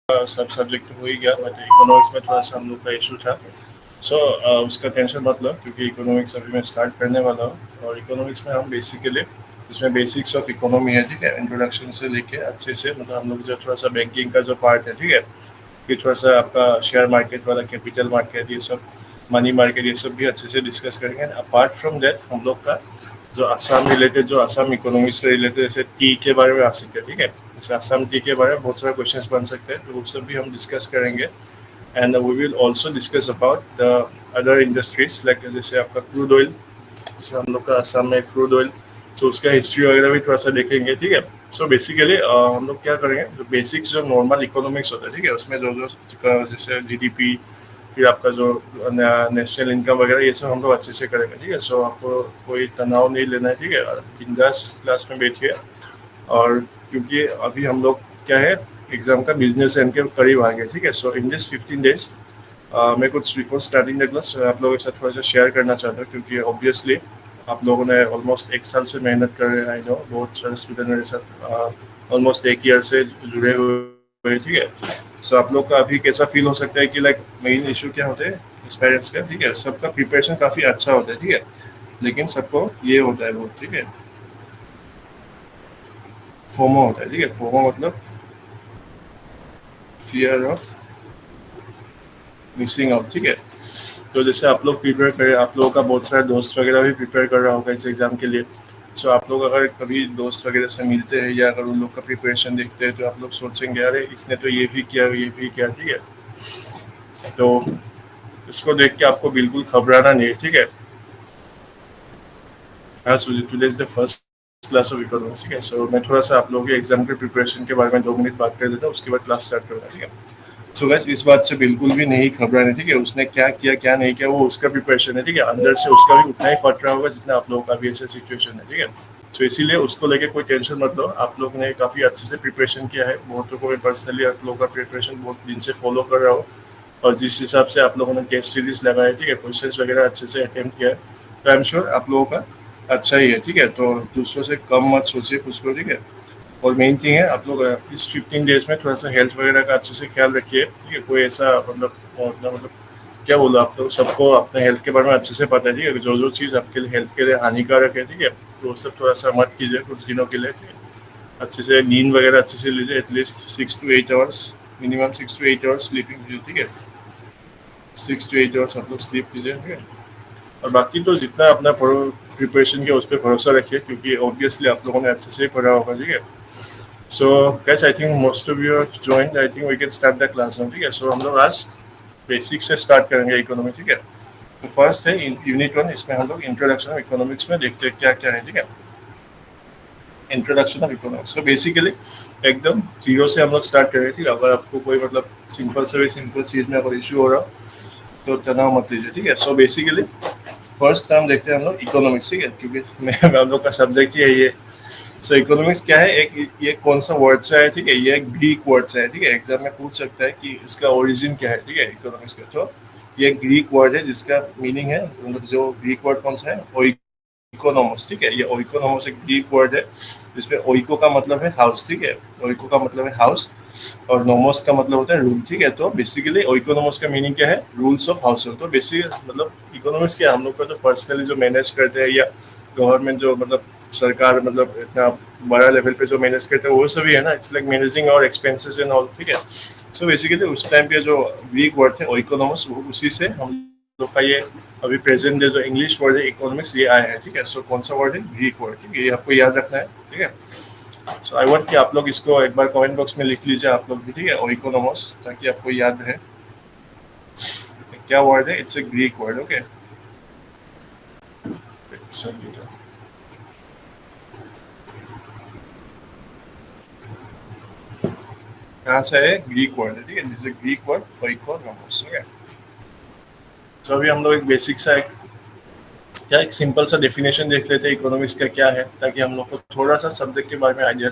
सब सब्जेक्ट हो ही गया, बट इकोनॉमिक्स में थोड़ा सा हम लोग का इशू था। सो उसका टेंशन मत लो, क्योंकि इकोनॉमिक्स अभी मैं स्टार्ट करने वाला हूँ। और इकोनॉमिक्स में हम बेसिकली इसमें बेसिक्स ऑफ इकोनॉमी है, ठीक है, इंट्रोडक्शन से लेके अच्छे से, मतलब हम लोग जो थोड़ा सा बैंकिंग का जो पार्ट है, ठीक है, कि थोड़ा सा आपका शेयर मार्केट वाला, कैपिटल मार्केट, ये सब, मनी मार्केट, ये सब भी अच्छे से डिस्कस करेंगे। अपार्ट फ्रॉम दैट हम लोग का जो आसाम रिलेटेड, जो आसाम इकोनॉमिक्स से रिलेटेड, जैसे टी के बारे में आ सकते हैं, ठीक है, जैसे आसाम टी के बारे में बहुत सारे क्वेश्चंस बन सकते हैं, तो वो सब भी हम डिस्कस करेंगे। And we will also discuss about the other industries, like जैसे आपका क्रूड ऑयल, जैसे हम लोग का आसाम में क्रूड ऑयल, तो उसका हिस्ट्री वगैरह भी थोड़ा सा देखेंगे, ठीक है। सो बेसिकली हम लोग क्या करेंगे, जो बेसिक्स जो नॉर्मल इकोनॉमिक्स होता है, ठीक है, उसमें जो जो जैसे जीडीपी, फिर आपका जो नेशनल इनकम वगैरह, ये सब हम लोग अच्छे से करेंगे, ठीक है। सो आपको कोई तनाव नहीं लेना है, ठीक है, बिंदास क्लास में बैठिए। और क्योंकि अभी हम लोग क्या है, एग्जाम का बिजनेस एंड के करीब आ गए, ठीक है। सो इन दिस 15 days मैं कुछ बिफोर स्टार्टिंग द क्लास आप लोगों के साथ थोड़ा सा शेयर करना चाहता हूँ, क्योंकि ऑब्वियसली आप लोगों ने ऑलमोस्ट 1 साल से मेहनत कर रहे हैं, आई नो, बहुत सारे स्टूडेंट मेरे साथ ऑलमोस्ट 1 ईयर से जुड़े हुए हैं, ठीक है। सो आप लोग का अभी कैसा फील हो सकता है कि लाइक मेन इशू क्या होते हैं इस पेरेंट्स का, ठीक है, सबका प्रिपरेशन काफ़ी अच्छा होता है, ठीक है, लेकिन सबको ये होता है बहुत, ठीक है, फोमो होता है, ठीक है। फोमो मतलब फियर ऑफ मिसिंग आउट, ठीक है। तो जैसे आप लोग प्रिपेयर करें, आप लोगों का बहुत सारे दोस्त वगैरह भी प्रिपेयर कर रहा होगा इस एग्ज़ाम के लिए। सो आप लोग अगर कभी दोस्त वगैरह से मिलते हैं या अगर उन लोग का प्रिपरेशन देखते हैं, तो आप लोग सोचेंगे अरे इसने तो ये भी किया, ठीक है। तो इसको देख के आपको बिल्कुल घबराना नहीं है, ठीक है। हाँ, so today is the first class of economics, ठीक है। सो मैं थोड़ा सा आप लोगों के एग्जाम के प्रिपरेशन के बारे में 2 मिनट बात कर देता हूँ, उसके बाद क्लास स्टार्ट करूँगा, ठीक है। सो गैस इस बात से बिल्कुल भी नहीं घबराना, ठीक है। उसने क्या किया क्या नहीं किया वो उसका प्रिपरेशन है, ठीक है, अंदर से उसका भी उतना ही फट रहा होगा जितना आप लोगों का भी ऐसा सिचुएशन है, ठीक है। सो इसीलिए उसको लेके कोई टेंशन मत लो, आप लोग ने काफ़ी अच्छे से प्रिपरेशन किया है। बहुतों को मैं पर्सनली आप लोगों का प्रिपरेशन बहुत दिन से फॉलो कर रहा हूँ, और जिस हिसाब से आप लोगों ने टेस्ट सीरीज लगाए, ठीक है, क्वेश्चन वगैरह अच्छे से अटेम्प्ट किया है, तो आई एम श्योर आप लोगों का अच्छा ही है, ठीक है। तो दूसरों से कम मत सोचिए कुछ को, ठीक है। और मेन थिंग है, आप लोग इस 15 days में थोड़ा सा हेल्थ वगैरह का अच्छे से ख्याल रखिए, ठीक है। कोई ऐसा मतलब क्या बोलो, आप लोग सबको अपने हेल्थ के बारे में अच्छे से पता है, ठीक है, जो जो चीज़ आपके लिए हेल्थ के लिए हानिकारक है, ठीक है, तो वो सब थोड़ा सा मत कीजिए कुछ दिनों के लिए, ठीक है। अच्छे से नींद वगैरह अच्छे से लीजिए, at least 6 to 8 hours, minimum 6 to 8 hours sleeping कीजिए, ठीक है, 6 to 8 hours आप लोग स्लीप कीजिए, ठीक है। और बाकी तो जितना अपना प्रिपरेशन किया उस पर भरोसा रखिए, क्योंकि ऑब्वियसली आप लोगों ने अच्छे से पढ़ा होगा, ठीक है। So guys, I think most of you have joined, I think we can start the class now, ठीक है। सो हम लोग आज बेसिक से स्टार्ट करेंगे इकोनॉमी, ठीक है। तो फर्स्ट है यूनिट 1, इसमें हम लोग इंट्रोडक्शन ऑफ इकोनॉमिक्स में देखते हैं क्या क्या है, ठीक है। इंट्रोडक्शन ऑफ इकोनॉमिक्स, तो बेसिकली एकदम जीरो से हम लोग स्टार्ट करेंगे, ठीक है। अगर आपको कोई मतलब सिंपल से भी सिंपल चीज़ में अगर इशू हो रहा हो तो तनाव मत लीजिए, ठीक है। सो बेसिकली फर्स्ट टर्म देखते हैं हम लोग इकोनॉमिक्स, ठीक है, क्योंकि हम लोग का सब्जेक्ट ही है ये। सो इकोनॉमिक्स क्या है, एक ये कौन सा वर्ड से है, ठीक है, ये एक ग्रीक वर्ड से है, ठीक है। एग्जाम में पूछ सकता है कि इसका ओरिजिन क्या है, ठीक है, इकोनॉमिक्स का। तो ये ग्रीक वर्ड है जिसका मीनिंग है, मतलब जो ग्रीक वर्ड कौन सा है, ओइकोनोमोस, ठीक है। ये ओइकोनोमोस एक ग्रीक वर्ड है जिसमें ओइको का मतलब है हाउस, ठीक है, ओइको का मतलब है हाउस, और नोमोस का मतलब होता है रूल, ठीक है। तो बेसिकली ओइकोनोमोस का मीनिंग क्या है, रूल्स ऑफ हाउस होल्ड। तो बेसिक मतलब इकोनॉमिक्स क्या, हम लोग का जो पर्सनली जो मैनेज करते हैं, या गवर्नमेंट जो मतलब सरकार मतलब इतना बड़ा लेवल पे जो मैनेज करते हैं वो सभी है ना, इट्स लाइक मैनेजिंग और एक्सपेंसेस एंड ऑल, ठीक है। सो बेसिकली उस टाइम पे जो ग्रीक वर्ड थे ओइकोनोमस, वो उसी से हम लोग का ये अभी प्रेजेंट जो इंग्लिश वर्ड है इकोनॉमिक्स, ये आया है, ठीक है। सो कौन सा वर्ड है, ग्रीक वर्ड, ठीक है, ये आपको याद रखना है, ठीक है। सो आई वांट कि आप लोग इसको एक बार कमेंट बॉक्स में लिख लीजिए आप लोग भी, ठीक है, ओइकोनोमस, ताकि आपको याद रहे क्या वर्ड है। It's a Greek word, okay. कहाँ से है, ग्रीक वर्ड है, ठीक है, दिस इज ग्रीक वर्ड ओइकोनोमस, ठीक है। तो अभी हम लोग एक बेसिक सा एक सिंपल सा डेफिनेशन देख लेते हैं इकोनॉमिक्स का क्या है, ताकि हम लोग को थोड़ा सा सब्जेक्ट के बारे में आइडिया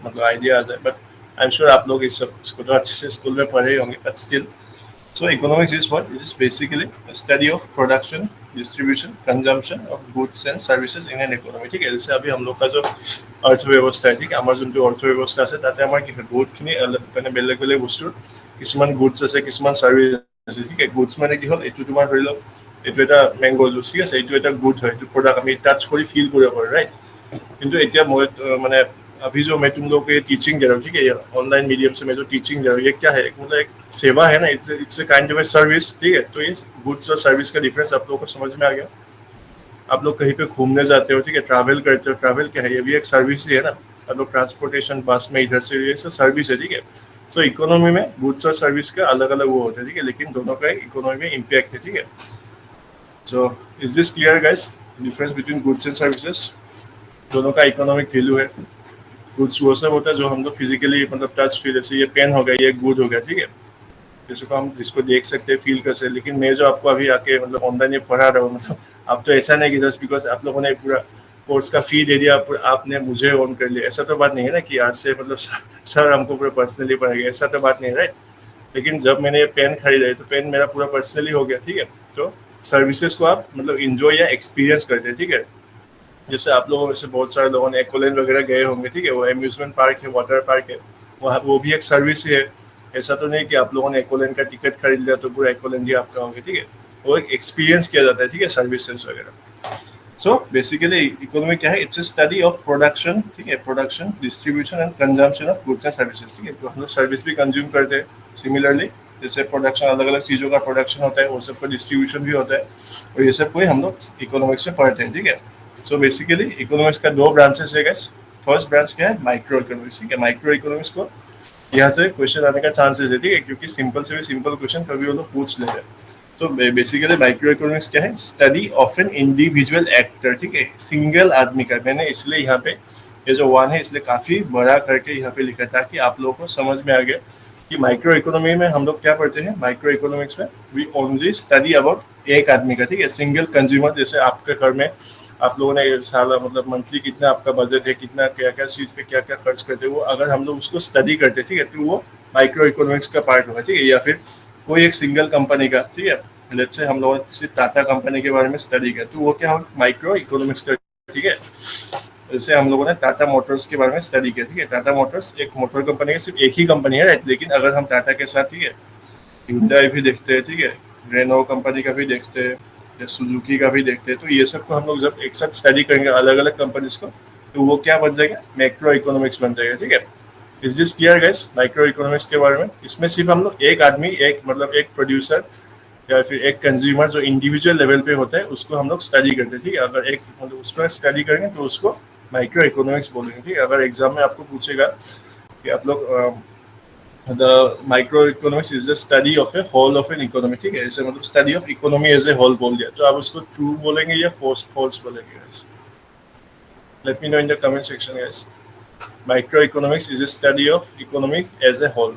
मतलब आइडिया आ जाए। बट आई एम श्योर आप लोग इस सब इसको तो अच्छे से स्कूल में पढ़े होंगे, but still. So economics is what, it is basically study of production, distribution, consumption of goods and services in an economy, ठीक है। जैसे अभी हम लोग का जो অৰ্থব্যৱস্থা ঠিক আমাৰ যোনটো অৰ্থব্যৱস্থা আছে তাতে আমাৰ কি হয় বহুতখিনি মানে বেলেগ বেলেগ বস্তুৰ কিছুমান গুডছ আছে কিছুমান চাৰ্ভিছ আছে ঠিক আছে গুডছ মানে কি হ'ল এইটো তোমাৰ ধৰি লওক এইটো এটা মেংগ' জুচ ঠিক আছে এইটো এটা গুড হয় এইটো প্ৰডাক্ট আমি টাচ কৰি ফিল কৰিব পাৰোঁ ৰাইট কিন্তু এতিয়া মই মানে अभी जो मैं तुम लोग को टीचिंग दे रहा हूँ ठीक है ऑनलाइन मीडियम से मैं जो टीचिंग दे रहा हूँ ये क्या है मतलब एक सेवा है ना it's a kind of a service ठीक है तो ये गुड्स और सर्विस का डिफरेंस आप लोगों को समझ में आ गया आप लोग कहीं पे घूमने जाते हो ठीक है ट्रैवल करते हो ट्रैवल क्या है ये भी एक सर्विस ही है ना आप लोग ट्रांसपोर्टेशन बस में इधर से ये सब सर्विस है ठीक है सो इकोनॉमी में गुड्स और सर्विस का अलग अलग वो होता है ठीक है लेकिन दोनों का इकोनॉमी में इम्पैक्ट है ठीक है सो is this clear guys difference between goods and services दोनों का इकोनॉमिक वैल्यू है गुड्स वो सब होता है जो हम लोग फिजिकली मतलब टच फील जैसे ये पेन हो गया ये गुड हो गया ठीक है जैसे को हम जिसको देख सकते हैं फील कर सकते हैं लेकिन मैं जो आपको अभी आके मतलब ऑनलाइन पढ़ा रहा हूँ मतलब अब तो ऐसा नहीं कि जस्ट बिकॉज आप लोगों ने पूरा कोर्स का फी दे दिया आपने मुझे ऑन कर लिया ऐसा तो बात नहीं है ना कि आज से मतलब सर हमको पूरा पर्सनली पढ़ाएगा ऐसा तो बात नहीं है राइट लेकिन जब मैंने ये पेन खरीदा है तो पेन मेरा पूरा पर्सनली हो गया ठीक है तो सर्विसेज को आप मतलब इंजॉय या एक्सपीरियंस करते हैं ठीक है जैसे आप लोगों में से बहुत सारे लोगों ने एक्वालैंड वगैरह गए होंगे ठीक है वो अम्यूजमेंट पार्क है वाटर पार्क है वो भी एक सर्विस ही है ऐसा तो नहीं कि आप लोगों ने एक्वालैंड का टिकट खरीद लिया तो पूरा एक्वालैंड ही आपका होगा ठीक है वो एक एक्सपीरियंस किया जाता है ठीक है सर्विसेज वगैरह सो बेसिकली इकोनॉमी क्या है it's a study of production ठीक है production distribution and consumption of goods and services ठीक है तो हम लोग सर्विस भी कंज्यूम करते हैं सिमिलरली जैसे प्रोडक्शन अलग अलग चीज़ों का प्रोडक्शन होता है वो सबका डिस्ट्रीब्यूशन भी होता है और ये सब कोई हम लोग इकोनॉमिक्स में पढ़ते हैं ठीक है सो बेसिकली इकोनॉमिक्स का दो ब्रांचेस है गाइस फर्स्ट ब्रांच क्या है माइक्रो इकोनॉमिक्स ठीक है माइक्रो इकोनॉमिक्स को यहाँ से क्वेश्चन आने का चांसेस है ठीक है क्योंकि सिंपल से भी सिंपल क्वेश्चन कभी वो लोग पूछ लेते हैं तो बेसिकली माइक्रो इकोनॉमिक्स क्या है study of an individual actor ठीक है सिंगल आदमी का मैंने इसलिए यहाँ पे ये जो वन है इसलिए काफी बड़ा करके यहाँ पे लिखा ताकि आप लोगों को समझ में आ गया कि माइक्रो इकोनॉमी में हम लोग क्या पढ़ते हैं माइक्रो इकोनॉमिक्स में वी ओनली स्टडी अबाउट एक आदमी का ठीक है सिंगल कंज्यूमर जैसे आपके घर में आप लोगों ने साल मतलब मंथली कितना आपका बजट है कितना क्या क्या चीज पे क्या क्या खर्च करते हैं वो अगर हम लोग उसको स्टडी करते ठीक है तो वो माइक्रो इकोनॉमिक्स का पार्ट होगा ठीक है या फिर कोई एक सिंगल कंपनी का ठीक है लेट्स से हम लोग सिर्फ टाटा कंपनी के बारे में स्टडी किया तो वो क्या होगा माइक्रो इकोनॉमिक्स का ठीक है जैसे हम लोगों ने टाटा मोटर्स के बारे में स्टडी किया ठीक है टाटा मोटर्स एक मोटर कंपनी का सिर्फ एक ही कंपनी है राइट लेकिन अगर हम टाटा के साथ ठीक है hyundai भी देखते हैं ठीक है रेनो कंपनी का भी देखते हैं या सुजुकी का भी देखते हैं तो ये सब को हम लोग जब एक साथ स्टडी करेंगे अलग अलग कंपनीज को तो वो क्या बन जाएगा मैक्रो इकोनॉमिक्स बन जाएगा ठीक है is this clear guys micro economics के बारे में इसमें सिर्फ हम लोग एक आदमी एक मतलब एक प्रोड्यूसर या फिर एक कंज्यूमर जो इंडिविजुअल लेवल पे होता है उसको हम लोग स्टडी करते हैं ठीक है अगर एक मतलब उस पर स्टडी करेंगे तो उसको माइक्रो इकोनॉमिक्स बोलेंगे ठीक है अगर एग्जाम में आपको पूछेगा कि आप लोग the microeconomics is the study of a whole of an economy ठीक है ऐसे मतलब study of economy as a whole बोल दिया तो आप उसको true बोलेंगे या false बोलेंगे guys let me know in the comment section guys microeconomics is a study of economy as a whole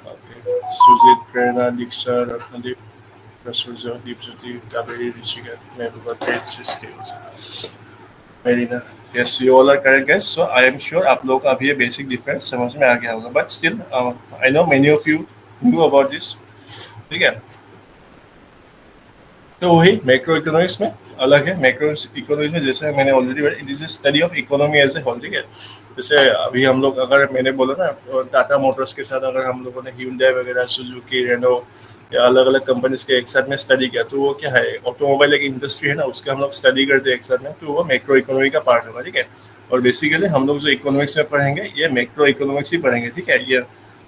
okay Sujit Prerna Diksha Ratnadeep Rasurja Deepjyoti Kaveri Rishika Mehbuba Skills Marina yes you all are correct guys so I am sure आप लोग अभी ये basic difference समझ में आ गया होगा but still I know many of you knew about this ठीक है तो वही मैक्रो इकोनॉमिक्स में अलग है मैक्रो इकोनॉमिक्स में जैसे मैंने already it is a study of economy as a whole ठीक है जैसे अभी हम लोग अगर मैंने बोला ना टाटा मोटर्स के साथ अगर हम लोगों ने Hyundai वगैरह सुजुकी रेनो या अलग अलग कंपनीज के एक साथ में स्टडी किया तो वो क्या है ऑटोमोबाइल एक इंडस्ट्री है ना उसके हम लोग स्टडी करते हैं एक साथ में तो वो मैक्रो इकोनॉमी का पार्ट होगा ठीक है और बेसिकली हम लोग जो इकोनॉमिक्स में पढ़ेंगे ये मैक्रो इकोनॉमिक्स ही पढ़ेंगे ठीक है ये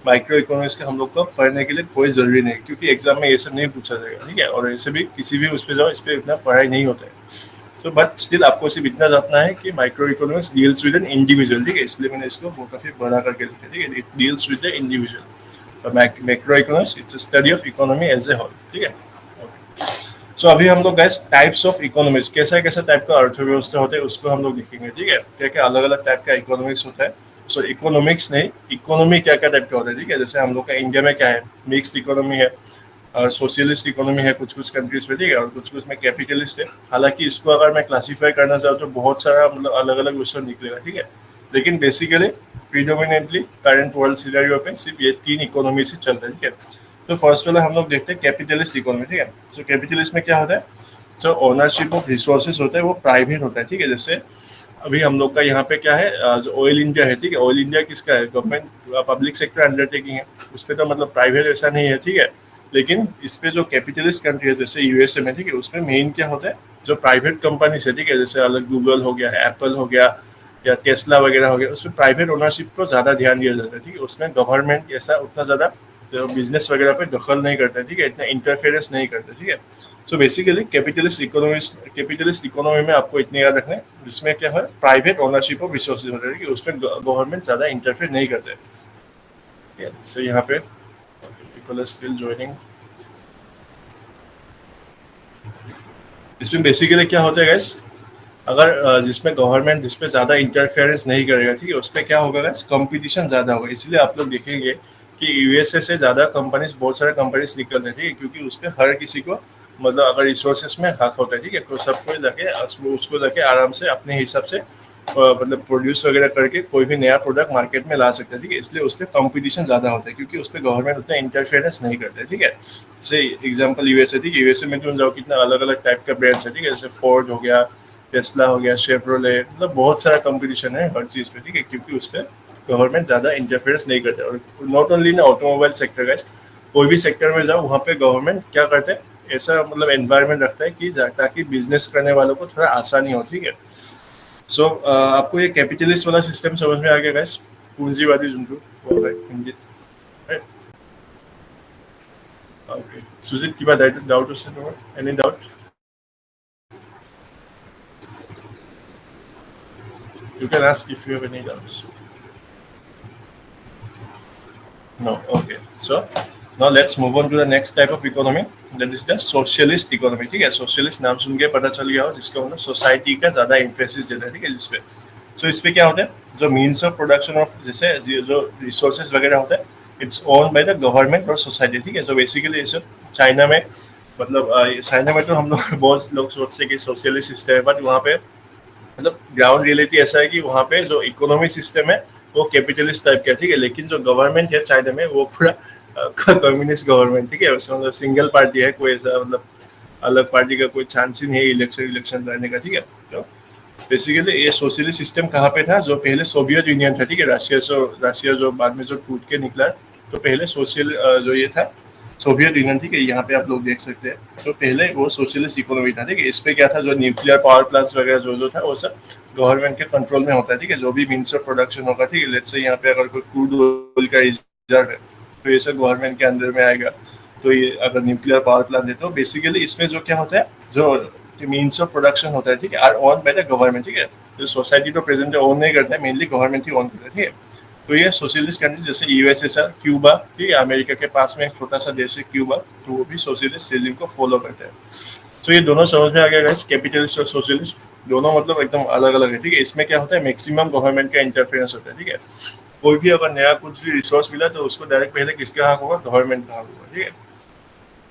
माइक्रो इकोनॉमिक्स का हम लोग को पढ़ने के लिए कोई जरूरी नहीं क्योंकि एग्जाम में ये सब नहीं पूछा जाएगा ठीक है और ऐसे भी किसी भी उस पर जाओ इस पर इतना पढ़ाई नहीं होता है तो बट स्टिल आपको सिर्फ इतना जानना है कि micro economics deals with an individual ठीक है इसलिए मैंने इसको वो काफी बड़ा करके लिखा ठीक है it deals with the individual macro economics it's a study of economy as a whole ठीक है सो अभी हम लोग गाइस टाइप्स ऑफ इकोनॉमिक्स कैसा कैसा टाइप का अर्थव्यवस्था होता है उसको हम लोग देखेंगे ठीक है क्या क्या अलग अलग टाइप का इकोनॉमिक्स होता है सो इकोनॉमिक्स नहीं इकोनॉमी क्या क्या टाइप का होता है ठीक है जैसे हम लोग का इंडिया में क्या है मिक्स्ड इकोनॉमी है और सोशलिस्ट इकोनॉमी है कुछ कुछ कंट्रीज में ठीक है और कुछ कुछ में कैपिटलिस्ट है हालांकि इसको अगर मैं क्लासीफाई करना चाहूँ तो बहुत सारा मतलब अलग अलग विषय निकलेगा ठीक है लेकिन basically predominantly current world scenario पे सिर्फ ये तीन इकोनॉमी से चलता है ठीक है तो फर्स्ट वाला हम लोग देखते हैं कैपिटलिस्ट इकोनॉमी ठीक है सो कैपिटलिस्ट में क्या होता है सो ओनरशिप ऑफ रिसोर्सेज होता है वो प्राइवेट होता है ठीक है जैसे अभी हम लोग का यहाँ पे क्या है, जो ऑयल इंडिया है, ठीक है, ऑयल इंडिया किसका है, गवर्नमेंट पब्लिक सेक्टर अंडरटेकिंग है, उस पर तो मतलब प्राइवेट ऐसा नहीं है, ठीक है। लेकिन इस पे जो कैपिटलिस्ट कंट्री है जैसे यूएसए में, ठीक है, उसमें मेन क्या होता है, जो प्राइवेट कंपनी है, ठीक है, जैसे अलग गूगल हो गया, एप्पल हो गया या टेस्ला वगैरह हो गया, उसमें प्राइवेट ओनरशिप को ज़्यादा ध्यान दिया जाता है, ठीक है। उसमें गवर्नमेंट ऐसा उतना ज़्यादा जो बिजनेस वगैरह पे दखल नहीं करता है, ठीक है, इतना इंटरफेरेंस नहीं करता, ठीक है। सो बेसिकली कैपिटलिस्ट इकोनॉमी में आपको इतने याद रखना है, जिसमें क्या है, प्राइवेट ओनरशिप ऑफ रिसोर्सेज होता है कि उसमें गवर्नमेंट ज़्यादा इंटरफेयर नहीं करते, ठीक है। जैसे यहाँ पे पीपल आर स्टिल ज्वाइनिंग। इसमें बेसिकली क्या होता है गैस, अगर जिसमें गवर्नमेंट जिस पे ज़्यादा इंटरफेरेंस नहीं करेगा, ठीक है, उस पर क्या होगा गैस, कंपटीशन ज़्यादा होगा। इसलिए आप लोग देखेंगे कि यूएसए से ज़्यादा कंपनीज, बहुत सारे कंपनीज निकल रहे हैं, ठीक है, क्योंकि उस पर हर किसी को मतलब अगर रिसोर्सेज में हक होता है, ठीक है, तो सबको जाके उसको जाके आराम से अपने हिसाब से मतलब प्रोड्यूस वगैरह करके कोई भी नया प्रोडक्ट मार्केट में ला सकते हैं, ठीक है। इसलिए उस पर कॉम्पिटिशन ज़्यादा होता है क्योंकि उस पर गवर्नमेंट उतना इंटरफेरेंस नहीं करते, ठीक है। जैसे एग्जाम्पल यूएसए, ठीक है, यूएसए में तुम जाओ कितना अलग अलग टाइप का ब्रांड्स है, ठीक है, जैसे फोर्ड हो गया, टेस्ला हो गया, शेवरोले, मतलब बहुत सारा कंपटीशन है हर चीज़ पे, ठीक है, क्योंकि उस पर गवर्नमेंट ज़्यादा इंटरफेरेंस नहीं करते। और not only in automobile sector का, कोई भी सेक्टर में जाओ वहाँ पे गवर्नमेंट क्या करते हैं, ऐसा मतलब एनवायरनमेंट रखता है कि ताकि बिजनेस करने वालों को थोड़ा आसानी हो, ठीक है। सो आपको ये कैपिटलिस्ट वाला सिस्टम समझ में आ गया गाइस, पूंजीवादी जिनको बोल रहे हैं हिंदी, राइट? ओके, सुजीत की बात डाउट उससे, any doubt? You can ask if you have any doubts. No. Okay. So now let's move on to the next type of economy. That is the socialist economy. ठीक है, socialist नाम सुन के पता चल गया हो, जिसका मतलब सोसाइटी का ज़्यादा emphasis देता है, ठीक है, जिसपे। So इस पे क्या होता है, जो means of production of जैसे जो resources वगैरह होता है, it's owned by the government और society, ठीक है। जो basically ये सब चाइना में, मतलब चाइना में तो हम लोग बहुत लोग सोचते हैं कि सोशलिस्ट सिस्टम है, बट वहाँ पे मतलब ग्राउंड रियलिटी ऐसा है कि वहाँ पे जो इकोनॉमी सिस्टम है वो कैपिटलिस्ट टाइप का है, ठीक है। लेकिन जो गवर्नमेंट है चाइना में वो पूरा कम्युनिस्ट गवर्नमेंट, ठीक है। उसमें मतलब सिंगल पार्टी है, कोई ऐसा मतलब अलग पार्टी का कोई चांस ही नहीं है इलेक्शन लड़ने का, ठीक है। तो बेसिकली ये सोशलिस्ट सिस्टम कहाँ पे था, जो पहले सोवियत यूनियन था, ठीक है, रशिया जो बाद में जो टूट के निकला, तो पहले सोशल जो ये था सोवियत यूनियन, ठीक है, यहाँ पे आप लोग देख सकते हैं। तो पहले वो सोशलिस्ट इकोनॉमी था, ठीक है। इस पे क्या था, जो न्यूक्लियर पावर प्लांट्स वगैरह जो था वो सब गवर्नमेंट के कंट्रोल में होता है, ठीक है। जो भी मीन्स ऑफ प्रोडक्शन होगा, ठीक है, लेट्स से यहाँ पे अगर कोई क्रूड ऑयल का रिजर्व है तो ये सब गवर्नमेंट के अंडर में आएगा। तो ये अगर न्यूक्लियर पावर प्लांट है तो बेसिकली इसमें जो क्या होता है, जो मीन्स ऑफ प्रोडक्शन होता है, ठीक है, our own by the government, ठीक है। जो सोसाइटी तो प्रेजेंट ओन नहीं करता है, मेनली गवर्नमेंट ही ओन करता है, ठीक है। तो ये सोशलिस्ट कंट्रीज जैसे यूएसएसआर, क्यूबा, ठीक है, अमेरिका के पास में एक छोटा सा देश है क्यूबा, तो वो भी सोशलिस्ट रेजिम को फॉलो करते हैं। तो ये दोनों समझ में आ गया गाइस, कैपिटलिस्ट और सोशलिस्ट दोनों मतलब एकदम अलग अलग है, ठीक है। इसमें क्या होता है, मैक्सिमम गवर्नमेंट का इंटरफेरेंस होता है, ठीक है। कोई भी अगर नया कुछ भी रिसोर्स मिला तो उसको डायरेक्ट पहले किसका हक होगा, गवर्नमेंट का हक होगा, ठीक है।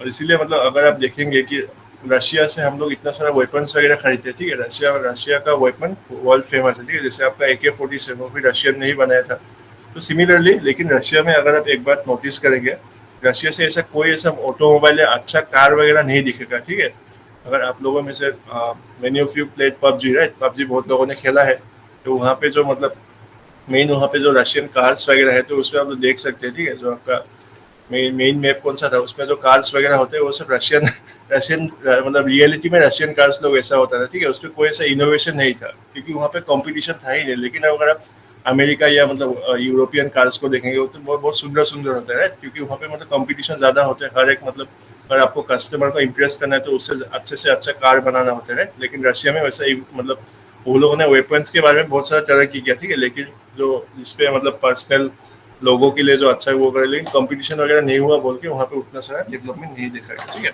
और इसीलिए मतलब अगर आप देखेंगे कि रशिया से हम लोग इतना सारा वेपन्स वगैरह खरीदते हैं, ठीक है, रशिया का वेपन वर्ल्ड फेमस है, ठीक है। जैसे आपका AK-47 भी रशियन ने ही बनाया था। तो सिमिलरली लेकिन रशिया में अगर आप एक बात नोटिस करेंगे, रशिया से ऐसा कोई ऐसा ऑटोमोबाइल या अच्छा कार वगैरह नहीं दिखेगा, ठीक है। अगर आप लोगों में से many of you played PUBG, right, PUBG बहुत लोगों ने खेला है, तो वहाँ पे जो मतलब मेन वहाँ पे जो रशियन कार्स वगैरह है, तो उसमें आप लोग देख सकते हैं, ठीक है। जो आपका मेन मैप कौन सा था, उसमें जो कार्स वगैरह होते हैं वो सब रशियन रशियन मतलब रियलिटी में रशियन कार्स लोग ऐसा होता था, ठीक है। उसमें कोई ऐसा इनोवेशन नहीं था क्योंकि वहाँ पे कंपटीशन था ही नहीं। लेकिन अगर आप अमेरिका या मतलब यूरोपियन कार्स को देखेंगे तो बहुत बहुत सुंदर सुंदर होते हैं, क्योंकि वहाँ पे मतलब कंपटीशन ज़्यादा होते हैं। हर एक मतलब अगर आपको कस्टमर को इम्प्रेस करना है तो उससे अच्छे से अच्छा कार बनाना होता है। लेकिन रशिया में वैसा ही मतलब वो लोगों ने वेपन्स के बारे में बहुत सारा तरक्की किया, ठीक है। लेकिन जो इस पे मतलब पर्सनल लोगों के लिए जो अच्छा है वो करे, लेकिन कंपटीशन वगैरह नहीं हुआ बोल के वहाँ पे उतना सारा डेवलपमेंट नहीं देखा गया, ठीक है।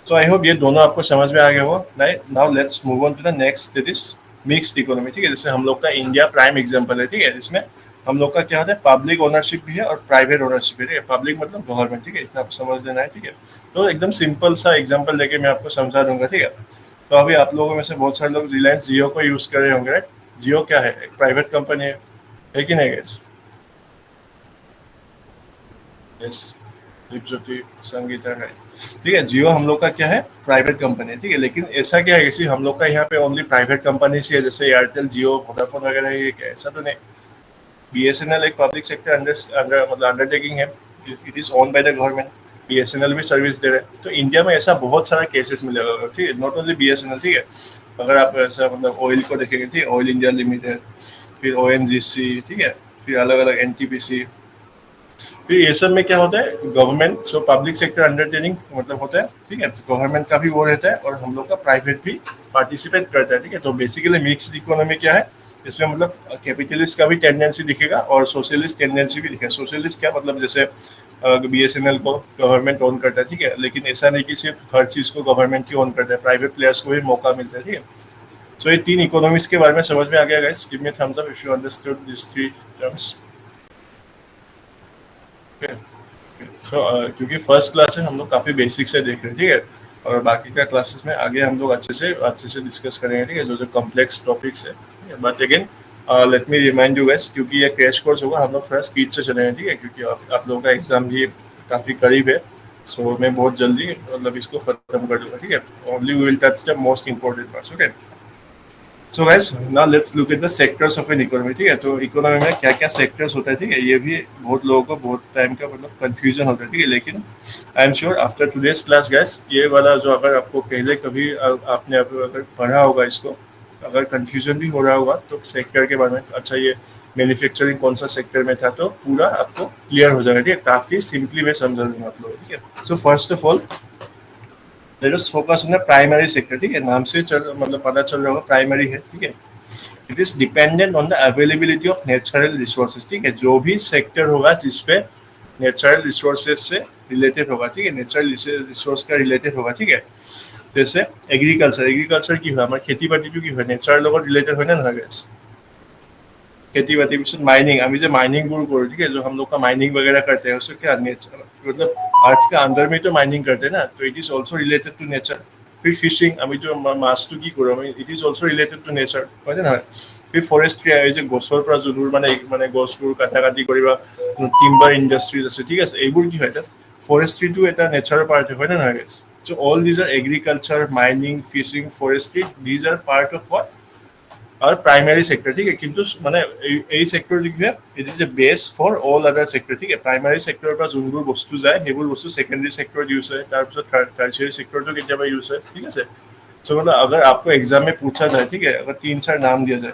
So I hope ये दोनों आपको समझ में आ गया हो। Now let's move on to the next, that is mixed economy, ठीक है। जैसे हम लोग का इंडिया प्राइम एग्जांपल है, ठीक है। इसमें हम लोग का क्या होता है, पब्लिक ओनरशिप भी है और प्राइवेट ओनरशिप भी है, ठीक है। पब्लिक मतलब गवर्नमेंट, ठीक है, इतना आपको समझ लेना है, ठीक है। तो एकदम सिंपल सा एग्जांपल लेके मैं आपको समझा दूंगा, ठीक है। तो अभी आप लोगों में से बहुत सारे लोग रिलायंस जियो को यूज कर रहे होंगे, राइट। जियो क्या है, एक प्राइवेट कंपनी है कि नहीं गाइस? यस। दीपज्योति, संगीता है, ठीक है। जियो हम लोग का क्या है, प्राइवेट कंपनी है, ठीक है। लेकिन ऐसा क्या है, ऐसी हम लोग का यहाँ पे ओनली प्राइवेट कंपनी ही है, जैसे एयरटेल, जियो, वोडाफोन वगैरह, ये क्या ऐसा तो नहीं। बीएसएनएल एक पब्लिक सेक्टर अंडर मतलब अंडरटेकिंग है, it is own by the government. BSNL भी सर्विस दे रहे हैं, तो इंडिया में ऐसा बहुत सारा केसेस मिलेगा, ठीक है। नॉट ओनली बीएसएनएल, ठीक है। अगर आप ऐसा मतलब ऑयल को देखेंगे, ठीक है, ऑयल इंडिया लिमिटेड, फिर ओएनजीसी, ठीक है, फिर अलग अलग एनटीपीसी, फिर ये सब में क्या होता है, government so public sector undertaking मतलब होता है, ठीक है। तो गवर्नमेंट का भी वो रहता है और हम लोग का प्राइवेट भी पार्टिसिपेट करता है, ठीक है। तो बेसिकली मिक्स्ड इकोनॉमी क्या है, इसमें मतलब कैपिटलिस्ट का भी टेंडेंसी दिखेगा और सोशलिस्ट टेंडेंसी भी दिखेगा। सोशलिस्ट क्या मतलब, जैसे बीएसएनएल को गवर्नमेंट ओन करता है, ठीक है, लेकिन ऐसा नहीं कि सिर्फ हर चीज को गवर्नमेंट की ओन करता है, प्राइवेट प्लेयर्स को भी मौका मिलता है, ठीक है। सो ये तीन इकोनॉमिक्स के बारे में समझ में आ गया guys, give me thumbs up if you understood this three terms. So क्योंकि फर्स्ट क्लास है, हम लोग काफ़ी बेसिक से देख रहे हैं, ठीक है। और बाकी का क्लासेस में आगे हम लोग अच्छे से डिस्कस करेंगे, ठीक है, जो जो कॉम्प्लेक्स टॉपिक्स है। But again let me remind you guys, क्योंकि ये क्रैश कोर्स होगा, हम लोग थोड़ा स्पीड से चलेंगे, ठीक है, क्योंकि आप लोगों का एग्जाम भी काफ़ी करीब है। सो मैं बहुत जल्दी मतलब इसको खत्म कर दूंगा, ठीक है। Only we will touch the most important parts, okay. So guys now let's look at the sectors of an economy, ठीक है। तो इकोनॉमी में क्या क्या सेक्टर्स होता है, ठीक है, ये भी बहुत लोगों को बहुत टाइम का मतलब कंफ्यूजन होता है, ठीक है। लेकिन आई am sure after today's class guys, ये वाला जो अगर आपको पहले कभी आपने अगर पढ़ा होगा इसको, अगर कंफ्यूजन भी हो रहा होगा तो सेक्टर के बारे में, अच्छा ये मैन्युफैक्चरिंग कौन सा सेक्टर में था, तो पूरा आपको क्लियर हो जाएगा, ठीक है। काफी सिंपली मैं समझा दूंगा आप लोग, ठीक है। So first of all let us focus on the primary sector, ठीक है। नाम से चल मतलब पता चल रहा होगा प्राइमरी है, ठीक है। It is dependent on the availability of natural resources, ठीक है। जो भी सेक्टर होगा जिसपे नेचुरल रिसोर्सेज से रिलेटेड होगा, ठीक है, नेचुरल रिसोर्स का रिलेटेड होगा, ठीक है। जैसे एग्रीकल्चर की हुआ हमारे खेती बाड़ी की हुआ नेचुरल লগত रिलेटेड হয় না নহয় guys? खेती बाड़ी पिछले माइनिंग, अभी जो माइनिंग बुर करो, ठीक है, जो हम लोग का माइनिंग वगैरह करते हैं उससे क्या नेचर मतलब अर्थ के अंदर में तो माइनिंग करते हैं ना, तो it is also related to nature. फिर फिशिंग, अभी जो माছটো কি কৰো আমি, it is also related to nature, হয় নে নহয়। फिर फरेस्ट्री এই যে গছৰ পৰা যোনবোৰ মানে গছবোৰ কাটা কাটি কৰিবা, টিম্বাৰ ইণ্ডাষ্ট্ৰিজ আছে, ঠিক আছে, এইবোৰ কি হয়, ফৰেষ্ট্ৰিটো এটা নেচাৰৰ পাৰ্ট হয় নে নহয় guys. So all these are agriculture, mining, fishing, forestry. These are part of what? Our primary sector, ठीक है। किंतु माने এই सेक्टर जो है it is a base for all other sector, ठीक है। प्राइमरी सेक्टर पर जोनবোৰ বস্তু যায় সেইবোৰ বস্তু सेकेंडरी सेक्टर यूज হয়, তাৰ পিছত टर्शियरी सेक्टर तो কেতিয়াবা यूज হয়, ठीक है। सो मतलब अगर आपको एग्जाम में पूछा जाए, ठीक है, अगर 3-4 नाम दिया जाए,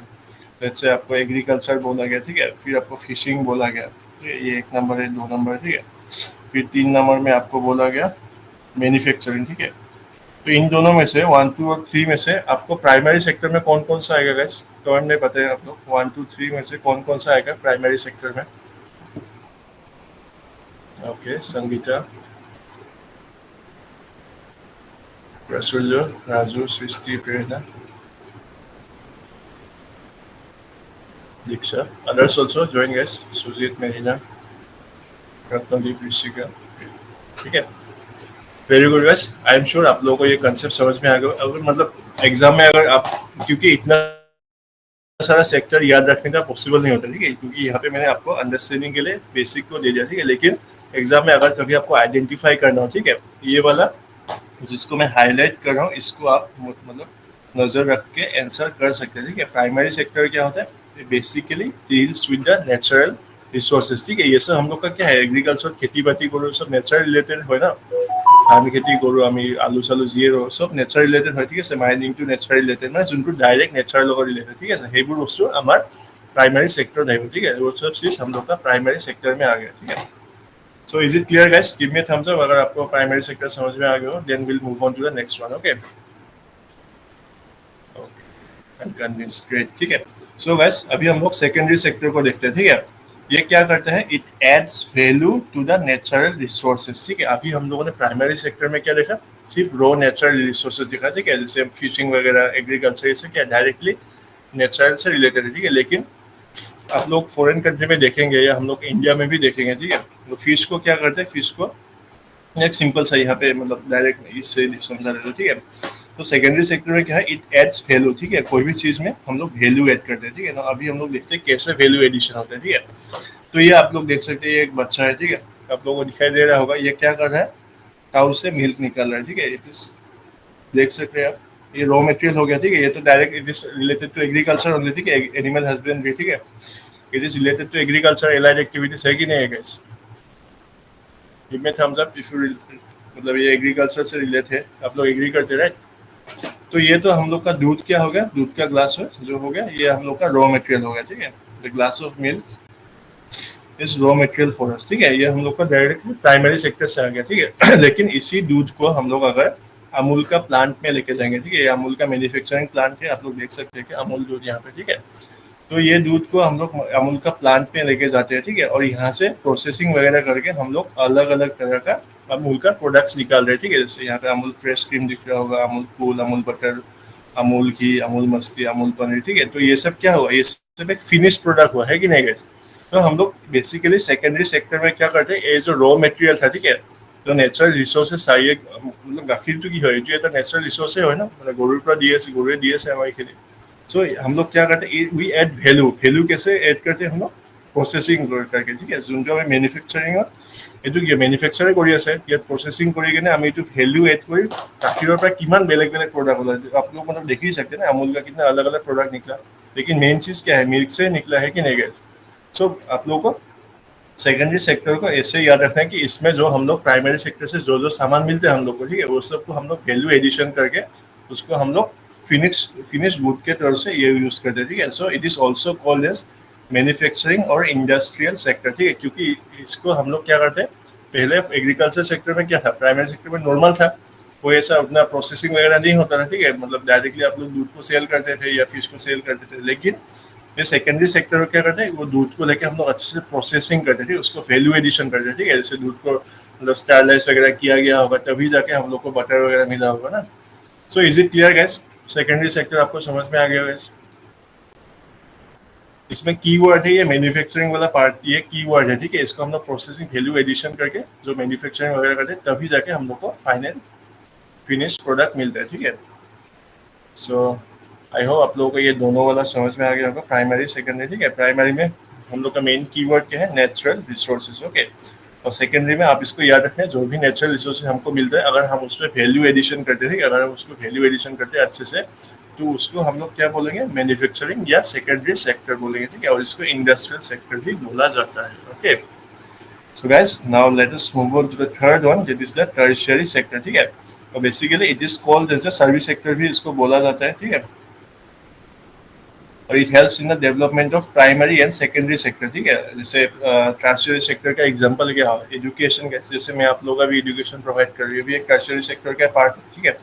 जैसे आपको एग्रीकल्चर बोला गया, ठीक है, फिर आपको फिशिंग बोला गया, ये 1 नंबर है, 2 नंबर, ठीक है, फिर 3 नंबर में आपको बोला गया मैन्युफैक्चरिंग, ठीक है। तो इन दोनों में से 1, 2 और 3 में से आपको प्राइमरी सेक्टर में कौन कौन सा आएगा गाइस, कमेंट में बताएं आप लोग। 1, 2, 3 में से कौन कौन सा आएगा प्राइमरी सेक्टर में। Okay, Sangeeta, Prasulya, Raju, Srishti, Prerna, Diksha, others also join guys, Sujit, Marina, Ratnadeep, Rishika, ठीक है। Very good guys, I am sure आप लोगों को ये कंसेप्ट समझ में आ गया। अगर मतलब एग्जाम में अगर आप, क्योंकि इतना सारा सेक्टर याद रखने का पॉसिबल नहीं होता, ठीक है, क्योंकि यहाँ पे मैंने आपको अंडरस्टैंडिंग के लिए बेसिक को दे दिया, ठीक है। लेकिन एग्जाम में अगर कभी आपको आइडेंटिफाई करना हो, ठीक है, ये वाला जिसको मैं हाईलाइट कर रहा हूँ, इसको आप मतलब नजर रख के आंसर कर सकते हैं, ठीक है। प्राइमरी सेक्टर क्या होता है, basically deals with the natural resources, ठीक है। ये सब हम लोग का क्या है, एग्रीकल्चर, खेती बाड़ी करो, सब नेचर रिलेटेड है ना। धान खेती करो, आमी आलू चालू जिए रो, सब नेचर रिलेटेड है, ठीक है। माइनिंग टू नेचर रिलेटेड ना, जो डायरेक्ट नेचर লগত रिलेटेड, ठीक है। সেইবোৰ বস্তু আমাৰ प्राइमरी सेक्टर আহিব, ठीक है। वो सब चीज हम लोग का प्राइमरी सेक्टर में आ गया, ठीक है। So is it clear guys? Give me a thumbs up अगर आपको प्राइमरी सेक्टर समझ में आ गया हो, then we'll move on to the next one, okay? Okay, I'm convinced, great, ठीक है। So guys अभी हम लोग सेकेंडरी सेक्टर को देखते हैं, ठीक है। ये क्या करता है, it adds value to the natural resources, ठीक है। अभी हम लोगों ने प्राइमरी सेक्टर में क्या देखा, सिर्फ रॉ नेचुरल रिसोर्सेज देखा, ठीक है, जैसे फिशिंग वगैरह, एग्रीकल्चर, इससे क्या डायरेक्टली नेचुरल से रिलेटेड है, ठीक है। लेकिन आप लोग फॉरेन कंट्री में देखेंगे या हम लोग इंडिया में भी देखेंगे, ठीक है, तो फिश को क्या करते हैं, फिश को एक सिंपल सा यहाँ पे मतलब डायरेक्ट इससे समझा देते, ठीक है। तो सेकेंडरी सेक्टर में क्या है, इट एड्स वैल्यू, ठीक है। कोई भी चीज में हम लोग वैल्यू ऐड करते हैं, ठीक है ना। अभी हम लोग देखते हैं कैसे वैल्यू एडिशन होता है, ठीक है। तो ये आप लोग देख सकते हैं, एक बच्चा है, ठीक है, आप लोगों को दिखाई दे रहा होगा, ये क्या कर रहा है, काउ से मिल्क निकाल रहा है, ठीक है। इट इज, देख सकते हैं आप, ये रॉ मटेरियल हो गया, ठीक है। ये तो direct it is related to agriculture only, ठीक है, एनिमल हस्बेंड्री, ठीक है। It is related to agriculture allied activities, है कि नहीं है guys? Give me thumbs up if you, मतलब ये एग्रीकल्चर से रिलेटेड है, आप लोग एग्री करते, राइट? तो ये तो हम लोग का दूध क्या हो गया, दूध का ग्लास है जो हो गया, ये हम लोग का रॉ मटेरियल हो गया, ठीक है। The glass of milk is raw material for us, ठीक है। ये हम लोग का डायरेक्टली प्राइमरी सेक्टर से आ गया, ठीक है। लेकिन इसी दूध को हम लोग अगर अमूल का प्लांट में लेके जाएंगे, ठीक है, ये अमूल का मैन्युफैक्चरिंग प्लांट है, आप लोग देख सकते हैं कि अमूल दूध यहाँ पे, ठीक है। तो ये दूध को हम लोग अमूल का प्लांट में लेके जाते हैं, ठीक है, और यहाँ से प्रोसेसिंग वगैरह करके हम लोग अलग अलग तरह का अमूल का प्रोडक्ट्स निकाल रहे हैं, ठीक है। जैसे यहाँ पे अमूल फ्रेश क्रीम दिख रहा होगा, अमूल कूल, अमूल बटर, अमूल घी, अमूल मस्ती, अमूल पनीर, ठीक है। तो ये सब क्या हुआ, ये सब एक फिनिश प्रोडक्ट हुआ, है कि नहीं गाइस? तो हम लोग बेसिकली सेकेंडरी सेक्टर में क्या करते हैं, ये जो रॉ मटेरियल था, ठीक है, जो नेचुरल रिसोर्सेस था, ये मतलब गाखीरটো কি হয়, এইটো এটা नेचुरल रिसोर्स হয় ना, মানে গৰুৰ পৰা দি আছে, গৰুৱে দি আছে আমাক এইখিনি। सो हम लोग क्या करते हैं, वी एड वैल्यू, वैल्यू कैसे एड करते हैं हम लोग, प्रोसेसिंग करके, ठीक है। যোনটো আমি মেনুফেকচাৰিঙত এইটো কি মেনুফেকচাৰে কৰি আছে, ইয়াত প্ৰচেसिंग কৰি কিনে আমি এইটো ভ্যালু এড কৰি গাখীৰৰ পৰা কিমান বেলেগ বেলেগ प्रोडक्ट होला, आप लोग मतलब देख ही सकते हैं ना अमूल का कितना अलग अलग प्रोडक्ट निकला, लेकिन मेन चीज क्या है, मिल्क से निकला है कि नहीं गाइस? सो आप लोगों को सेकेंडरी सेक्टर को ऐसे याद रखना है कि इसमें जो हम लोग प्राइमरी सेक्टर से जो जो सामान मिलते हैं हम लोग को, ठीक है, वो सबको हम लोग वैल्यू एडिशन करके उसको हम लोग फिनिश गुड के तरह से ये यूज करते हैं, ठीक है। So it is also called as manufacturing और इंडस्ट्रियल सेक्टर, ठीक है, क्योंकि इसको हम लोग क्या करते हैं, पहले एग्रीकल्चर सेक्टर में क्या था, प्राइमरी सेक्टर में नॉर्मल था, कोई ऐसा अपना प्रोसेसिंग वगैरह नहीं होता था, ठीक है, मतलब डायरेक्टली आप लोग दूध को सेल करते थे या फिश को सेल करते थे। लेकिन ये सेकेंडरी सेक्टर में क्या करते हैं, वो दूध को लेके हम लोग अच्छे से प्रोसेसिंग करते थे, उसको वैल्यू एडिशन करते थे, ठीक है। जैसे दूध को मतलब स्टरलाइज वगैरह किया गया होगा, तभी जाके हम लोग को बटर वगैरह मिला होगा ना। So is it clear guys? Secondary sector आपको समझ में आ गया गाइस? इसमें कीवर्ड है ये मैन्युफैक्चरिंग वाला पार्ट, ये कीवर्ड है, ठीक है। इसको हम लोग प्रोसेसिंग वैल्यू एडिशन करके जो मैन्युफैक्चरिंग वगैरह करते हैं, तभी जाके हम लोग को फाइनल फिनिश प्रोडक्ट मिलता है, ठीक है। सो आई होप आप लोगों को ये दोनों वाला समझ में आ गया होगा, प्राइमरी सेकेंडरी, ठीक है। प्राइमरी में हम लोग का मेन कीवर्ड क्या है, नेचुरल रिसोर्सेज, ओके। और सेकेंडरी में आप इसको याद रखें, जो भी नेचुरल रिसोर्सेज हमको मिलता है, अगर हम उसमें वैल्यू एडिशन करते हैं, अगर हम उसको वैल्यू एडिशन करते हैं अच्छे से, तो उसको हम लोग क्या बोलेंगे, मैन्युफैक्चरिंग या सेकेंडरी सेक्टर बोलेंगे, ठीक है। और इसको इंडस्ट्रियल सेक्टर भी बोला जाता है, okay. So guys, now let us move on to the third one, that is the tertiary sector, ठीक है। और basically it is called as the service sector भी इसको बोला जाता है, ठीक है। और it helps in the development of primary and secondary sector, ठीक है। जैसे टर्शियरी सेक्टर का एग्जांपल क्या है, एजुकेशन का, जैसे मैं आप लोगों का भी एजुकेशन प्रोवाइड कर रही हूँ, भी एक टर्शियरी सेक्टर का पार्ट है, ठीक है।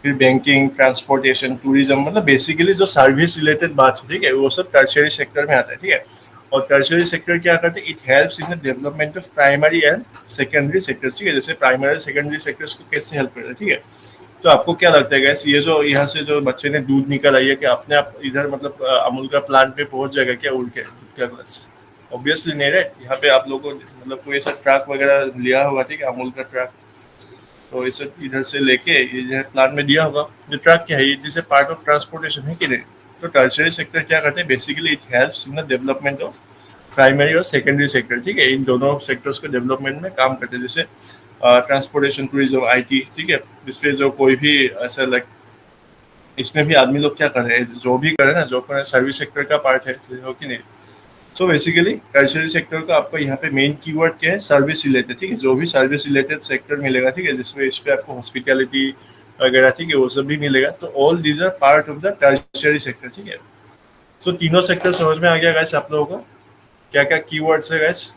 फिर बैंकिंग, ट्रांसपोर्टेशन, टूरिज्म, मतलब बेसिकली जो सर्विस रिलेटेड बात है, ठीक है, वो सब टर्शियरी सेक्टर में आता है, ठीक है। और टर्शियरी सेक्टर क्या करते हैं, it helps in the development of primary and secondary sectors, ठीक है। जैसे प्राइमरी सेकेंडरी सेक्टर्स को कैसे हेल्प करते हैं, ठीक है। तो आपको क्या लगता है गैस, ये जो यहाँ से जो बच्चे ने दूध निकाला, ये कि अपने आप इधर मतलब अमूल का प्लांट पे पहुंच जाएगा क्या उड़ के दूध का ग्लास? ऑब्वियसली नहीं रहे। यहाँ पे आप लोगों को मतलब कोई ऐसा ट्रक वगैरह लिया होगा, ठीक है, अमूल का ट्रक, तो इसे इधर से लेके ये प्लांट में दिया होगा। ये ट्रक क्या है, ये जैसे पार्ट ऑफ ट्रांसपोर्टेशन है कि नहीं? तो टर्शियरी सेक्टर क्या करते हैं, basically it helps in the development of primary और सेकेंडरी सेक्टर, ठीक है। इन दोनों सेक्टर्स के डेवलपमेंट में काम करते हैं, जैसे ट्रांसपोर्टेशन, टूरिज्म, आईटी, ठीक है। इसमें जो कोई भी ऐसा लाइक, इसमें भी आदमी लोग क्या कर रहे हैं, जो भी कर रहे हैं ना, जो कर सर्विस सेक्टर का पार्ट है, हो कि नहीं? सो बेसिकली टर्शियरी सेक्टर का आपको यहाँ पे मेन कीवर्ड क्या है, सर्विस रिलेटेड, ठीक है। जो भी सर्विस रिलेटेड सेक्टर मिलेगा, ठीक है, जिसमें इस पे आपको हॉस्पिटैलिटी वगैरह, ठीक है, वो सब भी मिलेगा। तो all these are part of the tertiary sector, ठीक है। सो तीनों सेक्टर समझ में आ गया गाइस आप लोगों को? क्या क्या कीवर्ड्स है गाइस,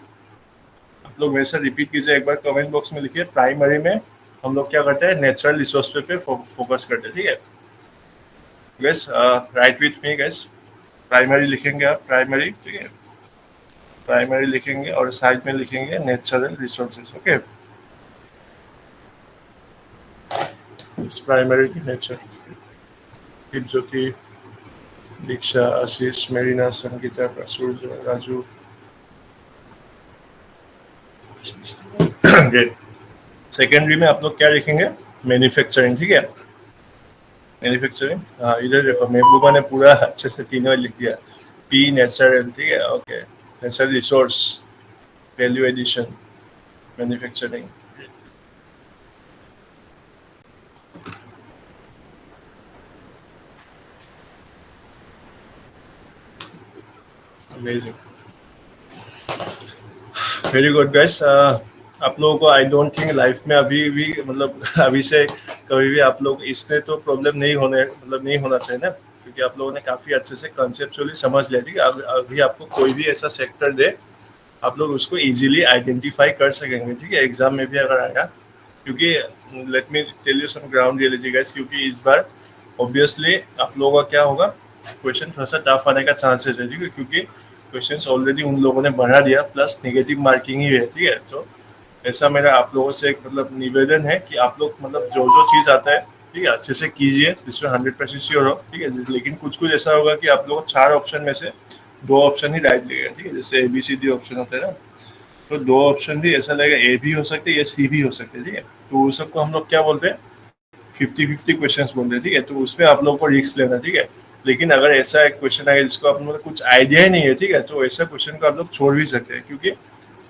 आप लोग मेरे साथ रिपीट कीजिए एक बार, कमेंट बॉक्स में लिखिए। प्राइमरी में हम लोग क्या करते हैं, नेचुरल रिसोर्स पे फोकस करते हैं, ठीक है gas. Right with me gas, primary लिखेंगे आप, प्राइमरी, ठीक है, प्राइमरी लिखेंगे और साइड में लिखेंगे नेचुरल रिसोर्सेज, ओके। इस प्राइमरी की नेचर, ज्योति, दीक्षा, आशीष, मेरीना, संगीता, सूर्य, राजू, ग्रेट। सेकेंडरी में आप लोग क्या लिखेंगे, मैन्युफैक्चरिंग, ठीक है, मैन्युफैक्चरिंग। हाँ इधर देखो, महबूबा ने पूरा अच्छे से तीनों लिख दिया, पी नेचुरल, ठीक है, okay, natural resource, value addition, manufacturing. Amazing. Very good guys. आप लोगों को आई डोंट थिंक लाइफ में अभी भी मतलब अभी से कभी भी आप लोग इसमें तो प्रॉब्लम नहीं होने मतलब नहीं होना चाहिए ना, क्योंकि आप लोगों ने काफी अच्छे से कंसेप्चुअली समझ लिया. ठीक है, अभी आपको कोई भी ऐसा सेक्टर दे आप लोग उसको इजीली आइडेंटिफाई कर सकेंगे. ठीक है, एग्जाम में भी अगर आया, क्योंकि let me tell you some ground reality guys, क्योंकि इस बार ऑब्वियसली आप लोगों का क्या होगा, क्वेश्चन थोड़ा सा टफ आने का चांसेस है. ठीक है, क्योंकि क्वेश्चंस ऑलरेडी उन लोगों ने बढ़ा दिया, प्लस नेगेटिव मार्किंग ही है. ठीक है, तो ऐसा मेरा आप लोगों से एक मतलब निवेदन है कि आप लोग मतलब जो जो चीज़ आता है ठीक है अच्छे से कीजिए, जिसमें 100% श्योर हो. ठीक है, लेकिन कुछ कुछ ऐसा होगा कि आप लोग 4 ऑप्शन में से 2 ऑप्शन ही राइट लगेगा. ठीक है, जैसे ABCD ऑप्शन होता है ना, तो 2 ऑप्शन भी ऐसा लगेगा A भी हो सकते हैं या C भी हो सकते हैं. ठीक है, तो उस सबको हम लोग क्या बोलते हैं, 50-50 क्वेश्चन बोलते हैं. ठीक है, तो उसमें आप लोगों को रिस्क लेना. ठीक है, लेकिन अगर ऐसा एक क्वेश्चन आएगा जिसको आप मतलब कुछ आइडिया ही नहीं है, ठीक है, तो ऐसा क्वेश्चन को आप लोग छोड़ भी सकते हैं. क्योंकि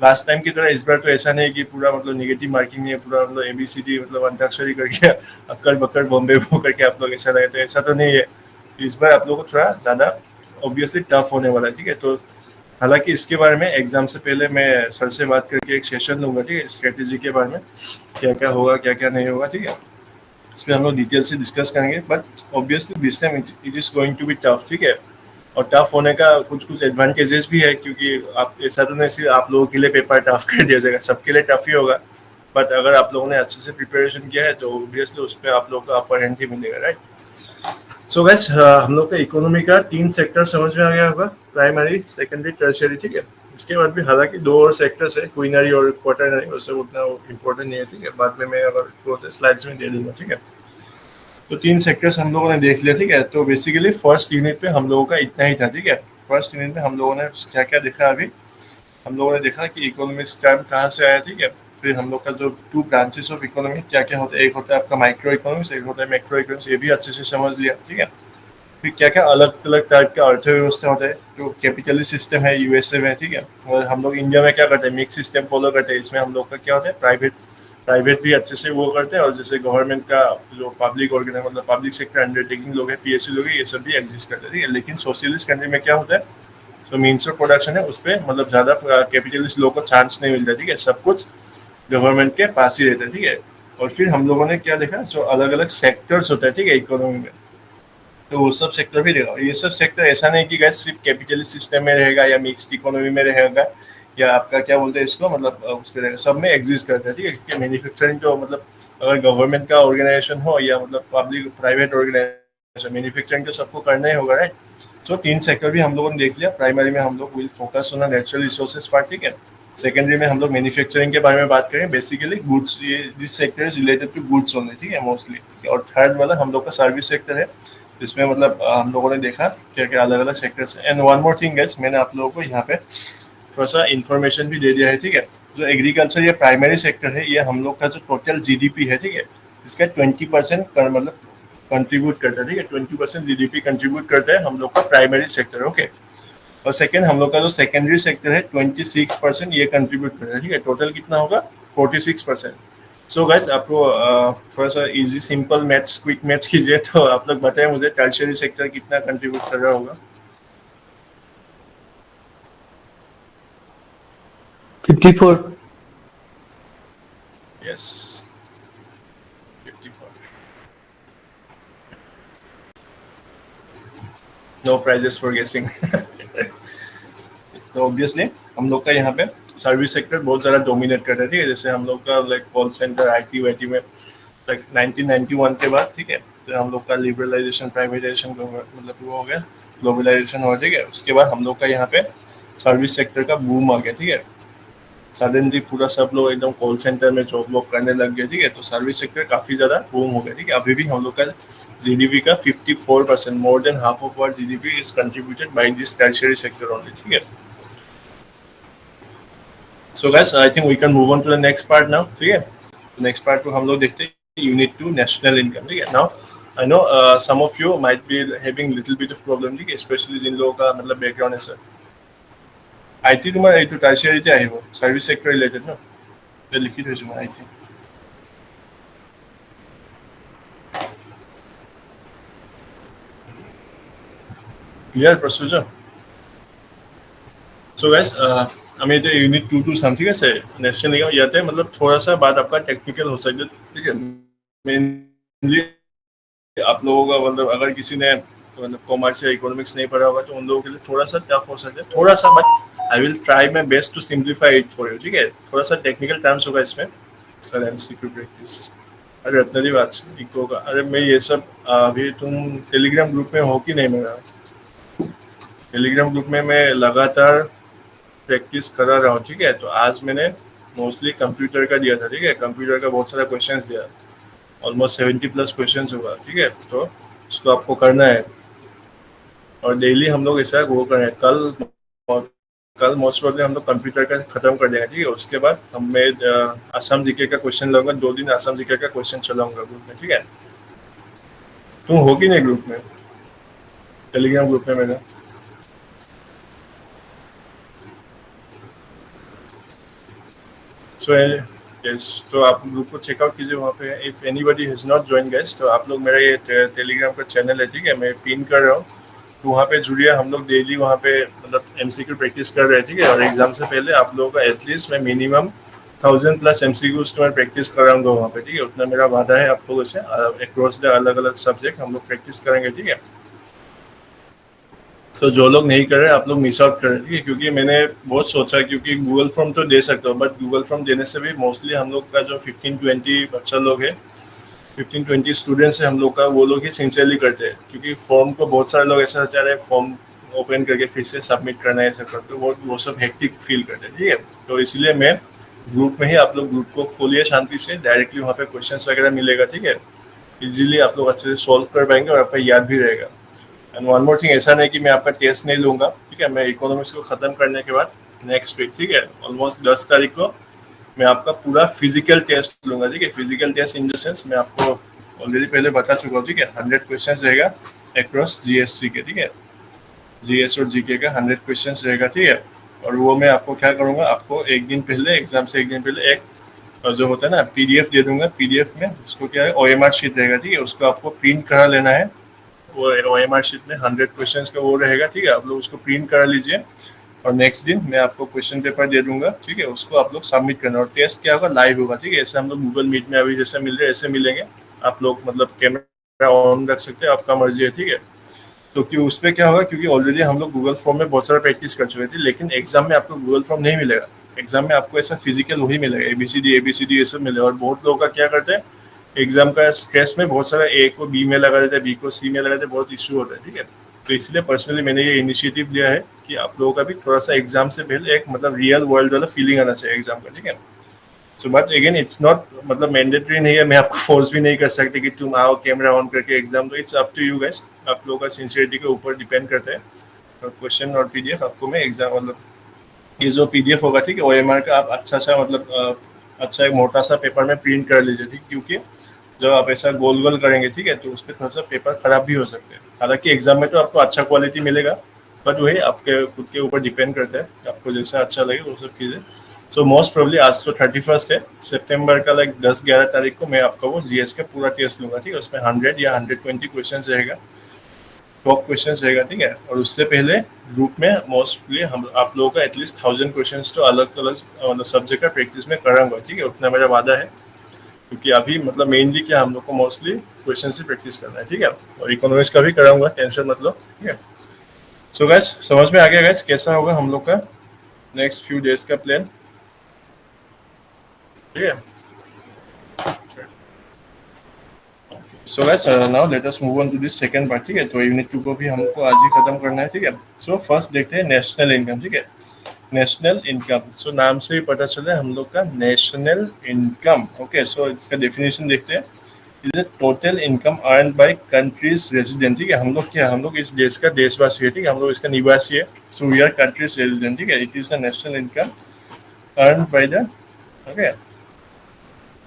लास्ट टाइम की तरह इस बार तो ऐसा नहीं है कि पूरा मतलब नेगेटिव मार्किंग नहीं है, पूरा मतलब ABCD मतलब अंताक्षरी करके अक्कड़ बक्कड़ बॉम्बे वो करके आप लोग ऐसा लगे, तो ऐसा तो नहीं है. इस बार आप लोगों को थोड़ा ज़्यादा ऑब्वियसली टफ होने वाला है. ठीक है, तो हालांकि इसके बारे में एग्जाम से पहले मैं सर से बात करके एक सेशन लूंगा. ठीक है, स्ट्रेटेजी के बारे में क्या क्या होगा क्या क्या नहीं होगा. ठीक है, इसमें हम लोग डिटेल से डिस्कस करेंगे. But obviously this time it is going to be tough. ठीक है, और टफ होने का कुछ कुछ एडवांटेजेस भी है, क्योंकि आप ऐसा तो नहीं सिर्फ आप लोगों के लिए पेपर टफ कर दिया जाएगा, सबके लिए टफ ही होगा. बट अगर आप लोगों ने अच्छे से प्रिपरेशन किया है तो ऑब्वियसली उस पर आप लोगों का अपर हैंड ही मिलेगा. राइट. सो गाइस, हम लोग का इकोनॉमी का 3 सेक्टर समझ में आ गया होगा, प्राइमरी, सेकेंडरी, टर्शियरी. ठीक है, इसके बाद भी हालांकि 2 और सेक्टर्स है, क्वीनरी और क्वार्टरनरी, उससे उतना इम्पोर्टेंट नहीं है. ठीक है, बाद में मैं अगर स्लाइड्स में दे दूंगा. ठीक है, तो 3 सेक्टर्स हम लोगों ने देख लिया. ठीक है, तो बेसिकली फर्स्ट यूनिट पे हम लोगों का इतना ही था. ठीक है, फर्स्ट यूनिट में हम लोगों ने क्या क्या देखा, अभी हम लोगों ने देखा कि इकोनॉमिक्स टर्म कहाँ से आया. ठीक है, फिर हम लोग का जो 2 ब्रांचेस ऑफ इकोनॉमी क्या क्या होता है, एक होता है आपका माइक्रो इकोनॉमिक्स, एक होता है मैक्रो इकोनॉमिक्स, ये भी अच्छे से समझ लिया. ठीक है, फिर क्या क्या अलग अलग टाइप का अर्थव्यवस्था होता है, जो कैपिटलिस्ट सिस्टम है USA में. ठीक है, और हम लोग इंडिया में क्या करते हैं, मिक्स सिस्टम फॉलो करते हैं. इसमें हम लोग का क्या होता है, प्राइवेट भी अच्छे से वो करते हैं, और जैसे गवर्नमेंट का जो पब्लिक ऑर्गेनाइज मतलब पब्लिक सेक्टर अंडरटेकिंग लोग हैं, PSU लोग हैं, ये सब भी एग्जिस्ट करते हैं. ठीक है, लेकिन सोशलिस्ट कंट्री में क्या होता है, जो मीन्स ऑफ प्रोडक्शन है उस पर मतलब ज़्यादा कैपिटलिस्ट लोगों को चांस नहीं मिलता. ठीक है, सब कुछ गवर्नमेंट के पास ही रहता है. ठीक है, और फिर हम लोगों ने क्या देखा, जो अलग अलग सेक्टर्स होता है. ठीक है, इकोनॉमी में, तो वो सब सेक्टर भी रहेगा. ये सब सेक्टर ऐसा नहीं कि गाइस सिर्फ कैपिटलिस्ट सिस्टम में रहेगा या मिक्स्ड इकोनॉमी में रहेगा, या आपका क्या बोलते हैं इसको मतलब उस पर रहेगा, सब में एग्जिस्ट करता है. ठीक है, क्योंकि मैन्युफैक्चरिंग तो मतलब अगर गवर्नमेंट का ऑर्गेनाइजेशन हो या मतलब पब्लिक प्राइवेट ऑर्गेनाइजेशन, मैन्युफैक्चरिंग तो सबको करना ही होगा. राइट. सो 3 सेक्टर भी हम लोगों ने देख लिया. प्राइमरी में हम लोग will focus on natural resources part. ठीक है, सेकेंडरी में हम लोग मैन्युफैक्चरिंग के बारे में बात करेंगे, बेसिकली गुड्स, ये this sector is related to goods only. ठीक है, मोस्टली. और थर्ड वाला हम लोग का सर्विस सेक्टर है, जिसमें मतलब हम लोगों ने देखा क्या क्या अलग अलग सेक्टर्स है. And one more thing guys, मैंने आप लोगों को यहाँ पे थोड़ा सा इन्फॉर्मेशन भी दे दिया है. ठीक है, जो एग्रीकल्चर ये प्राइमरी सेक्टर है, ये हम लोग का जो टोटल GDP है, ठीक है, इसका 20% मतलब कंट्रीब्यूट करता है. ठीक है, 20% GDP कंट्रीब्यूट करता है हम लोग का प्राइमरी सेक्टर. ओके, और सेकेंड हम लोग का जो सेकेंडरी सेक्टर है 26% ये कंट्रीब्यूट करता है. ठीक है, टोटल कितना होगा, 46%. सो गाइस, आपको थोड़ा सा easy simple maths quick maths कीजिए, तो आप लोग बताएं मुझे टर्शियरी सेक्टर कितना कंट्रीब्यूट कर रहा होगा. 54. यस, 54. नो प्राइजेस फॉर गेसिंग. तो ऑब्वियसली हम लोग का यहाँ पे सर्विस सेक्टर बहुत ज़्यादा डोमिनेट करता है. ठीक है, जैसे हम लोग का लाइक कॉल सेंटर, IT वाईटी में लाइक 1991 के बाद, ठीक है, तो हम लोग का लिबरलाइजेशन, प्राइवेटाइजेशन मतलब वो हो गया, ग्लोबलाइजेशन हो. ठीक है, उसके बाद हम लोग का यहाँ पे सर्विस सेक्टर का बूम आ गया. ठीक है, सडनली पूरा सब लोग एकदम कॉल सेंटर में जॉब वॉब करने लग गए. ठीक है, तो सर्विस सेक्टर काफ़ी ज़्यादा बूम हो गया. ठीक है, अभी भी हम लोग का GDP का 54%, more than half of our GDP is contributed by this tertiary sector only. ठीक है, so guys I think we can move on to the next part now. ठीक है, तो नेक्स्ट पार्ट को हम लोग देखते हैं यूनिट 2 नेशनल इनकम. ठीक है, now I know some of you might be having little bit of problem. ठीक है, स्पेशली जिन लोगों का मतलब बैकग्राउंड है सर IT तुम्हारा ये तो टर्शियरीতে আহিব, सर्विस सेक्टर रिलेटेड ना, मैं लिखी भेजूंगा आई थिंक ক্লিয়ার প্ৰচুৰ सो गाइस আমি এতিয়া यूनिट 2 চাম ঠিক আছে नेशनल इनकम ইয়াতে मतलब थोड़ा सा बात आपका टेक्निकल हो सकता है ठीक है मेनली आप लोगों का मतलब अगर किसी ने मतलब कॉमर्स या इकोनॉमिक्स नहीं पढ़ा होगा तो उन लोगों के लिए थोड़ा सा टफ हो सकता है थोड़ा सा but I will try my best to simplify it for you ठीक है थोड़ा सा टेक्निकल टर्म्स होगा इसमें सर एमसीक्यू प्रैक्टिस अरे रत्नदी बात इको का अरे मैं ये सब अभी तुम टेलीग्राम ग्रुप में हो कि नहीं मेरा टेलीग्राम ग्रुप में मैं लगातार प्रैक्टिस करा रहा हूँ ठीक है तो आज मैंने मोस्टली कंप्यूटर का दिया था ठीक है कंप्यूटर का बहुत सारा क्वेश्चंस दिया ऑलमोस्ट 70+ क्वेश्चंस होगा ठीक है तो इसको आपको करना है और डेली हम लोग ऐसा वो करें कल मोस्ट प्रोबेबली हम लोग कंप्यूटर का खत्म कर देंगे ठीक है उसके बाद मैं असम जीके का क्वेश्चन लाऊंगा 2 दिन असम जीके का क्वेश्चन चलाऊंगा ग्रुप में ठीक है तुम हो कि नहीं ग्रुप में टेलीग्राम ग्रुप में मेरा सो यस तो आप ग्रुप को चेकआउट कीजिए वहाँ पे if anybody has not join guys तो आप लोग मेरा ये टेलीग्राम का चैनल है ठीक है मैं पिन कर रहा हूँ तो वहाँ पे जुड़िए हम लोग डेली वहाँ पे मतलब एमसीक्यू प्रैक्टिस कर रहे हैं ठीक है और एग्जाम से पहले आप लोगों का एटलीस्ट मैं मिनिमम 1000+ एमसीक्यूज को मैं प्रैक्टिस कराऊंगा वहाँ पे ठीक है उतना मेरा वादा है आप लोगों से अक्रॉस द अलग अलग सब्जेक्ट हम लोग प्रैक्टिस करेंगे ठीक है तो जो लोग नहीं कर रहे आप लोग मिस आउट कर रहे हैं क्योंकि मैंने बहुत सोचा क्योंकि गूगल फॉर्म तो दे सकते हो बट गूगल फॉर्म देने से भी मोस्टली हम लोग का जो 15-20 बच्चा लोग है 15-20 स्टूडेंट्स है हम लोग का वो लोग ही सिंसियरली करते हैं क्योंकि फॉर्म को बहुत सारे लोग ऐसा होता है फॉर्म ओपन करके फिर से सबमिट करना है ऐसा करते वो सब हेक्टिक फील करते हैं ठीक है तो इसलिए मैं ग्रुप में ही आप लोग ग्रुप को खोलिए शांति से डायरेक्टली वहाँ पे क्वेश्चन वगैरह मिलेगा ठीक है इजीली आप लोग अच्छे से सॉल्व कर पाएंगे और आपका याद भी रहेगा एंड वन मोर थिंग ऐसा नहीं कि मैं आपका टेस्ट नहीं लूंगा ठीक है मैं इकोनॉमिक्स को खत्म करने के बाद नेक्स्ट वीक ठीक है ऑलमोस्ट 10 तारीख को मैं आपका पूरा फिजिकल टेस्ट लूंगा ठीक है physical test in the sense मैं आपको ऑलरेडी पहले बता चुका हूँ ठीक है 100 क्वेश्चन रहेगा अक्रॉस जीएससी के ठीक है जीएस और जीके का 100 क्वेश्चन रहेगा ठीक है और वो मैं आपको क्या करूँगा आपको एक दिन पहले एग्जाम से एक दिन पहले एक जो होता है ना पीडीएफ दे दूंगा पीडीएफ में उसको क्या है ओएमआर शीट रहेगा ठीक है उसको आपको प्रिंट करा लेना है वो ओएमआर शीट में 100 क्वेश्चंस का वो रहेगा ठीक है आप लोग उसको प्रिंट करा लीजिए और नेक्स्ट दिन मैं आपको क्वेश्चन पेपर दे दूंगा ठीक है उसको आप लोग सबमिट करना और टेस्ट क्या होगा लाइव होगा ठीक है ऐसे हम लोग गूगल मीट में अभी जैसे मिल रहे हैं ऐसे मिलेंगे आप लोग मतलब कैमरा ऑन रख सकते हैं आपका मर्जी है ठीक है तो कि उस पर क्या होगा क्योंकि ऑलरेडी हम लोग गूगल फॉर्म में बहुत सारा प्रैक्टिस कर चुके थे लेकिन एग्जाम में आपको गूगल फॉर्म नहीं मिलेगा एग्जाम में आपको ऐसा फिजिकल वही मिलेगा एबीसीडी ये सब मिलेगा और बहुत लोगों का क्या करते हैं एग्जाम का स्ट्रेस में बहुत सारा ए को बी में लगा देते हैं बी को सी में लगा देते हैं बहुत इशू होता है ठीक है तो इसलिए पर्सनली मैंने ये इनिशिएटिव लिया है कि आप लोगों का भी थोड़ा सा एग्जाम से पहले एक मतलब रियल वर्ल्ड वाला फीलिंग आना चाहिए एग्जाम का ठीक है so but again it's not मतलब मैंडेटरी नहीं है मैं आपको फोर्स भी नहीं कर सकती कि तुम आओ कैमरा ऑन करके एग्जाम तो it's up to you guys आप लोगों का सिंसियरिटी के ऊपर डिपेंड करता है और क्वेश्चन और पीडीएफ आपको मैं एग्जाम मतलब ये जो पीडीएफ होगा ठीक है ओएमआर का आप अच्छा सा मतलब अच्छा एक मोटा सा पेपर में प्रिंट कर लीजिए ठीक क्योंकि जब आप ऐसा गोल गोल करेंगे ठीक है तो उस पर थोड़ा सा पेपर खराब भी हो सकते हैं हालांकि एग्जाम में तो आपको अच्छा क्वालिटी मिलेगा बट वही आपके खुद के ऊपर डिपेंड करता है आपको जैसा अच्छा लगे वो सब कीजिए सो मोस्ट प्रोबेबली आज तो 31 है सितंबर का लाइक 10-11 तारीख को मैं आपका वो जीएस का पूरा टेस्ट लूंगा ठीक है उसमें 100 या 120 क्वेश्चन रहेगा टॉप क्वेश्चन रहेगा ठीक है और उससे पहले ग्रुप में मोस्टली हम आप लोगों का एटलीस्ट 1000 क्वेश्चन तो अलग अलग मतलब सब्जेक्ट का प्रैक्टिस में कराऊंगा ठीक है उतना मेरा वादा है क्योंकि अभी मतलब मेनली क्या हम लोग को मोस्टली क्वेश्चन से प्रैक्टिस करना है ठीक है और इकोनॉमिक्स का भी कराऊंगा टेंशन मतलब ठीक है सो गाइस समझ में आ गया गाइस कैसा होगा हम लोग का नेक्स्ट फ्यू डेज का प्लान ठीक है so guys now let us move on to this second part ठीक है तो यूनिट 2 को भी हमको आज ही खत्म करना है ठीक है सो फर्स्ट देखते हैं नेशनल इनकम ठीक है नेशनल इनकम सो नाम से ही पता चल रहा है हम लोग का नेशनल इनकम ओके सो इसका डेफिनेशन देखते हैं is a total income earn bye countries resident ठीक है हम लोग क्या हम लोग इस देश का देशवासी है ठीक है हम लोग इसका निवासी है so we are country's resident ठीक है it is the national income earn by the okay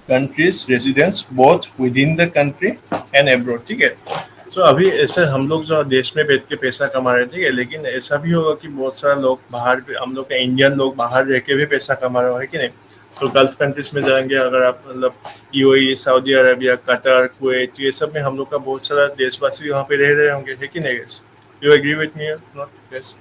country's residents both within the country and abroad ठीक है तो अभी ऐसे हम लोग जो देश में बैठ के पैसा कमा रहे थे लेकिन ऐसा भी होगा कि बहुत सारा लोग बाहर हम लोग का इंडियन लोग बाहर रह के भी पैसा कमा रहे है कि नहीं तो गल्फ कंट्रीज में जाएंगे अगर आप, मतलब UAE, Saudi Arabia, Qatar, Kuwait, ये सब में हम लोग का बहुत सारा देशवासी वहाँ पे रह रहे होंगे, है कि नहीं guys? You agree with me not? Yes.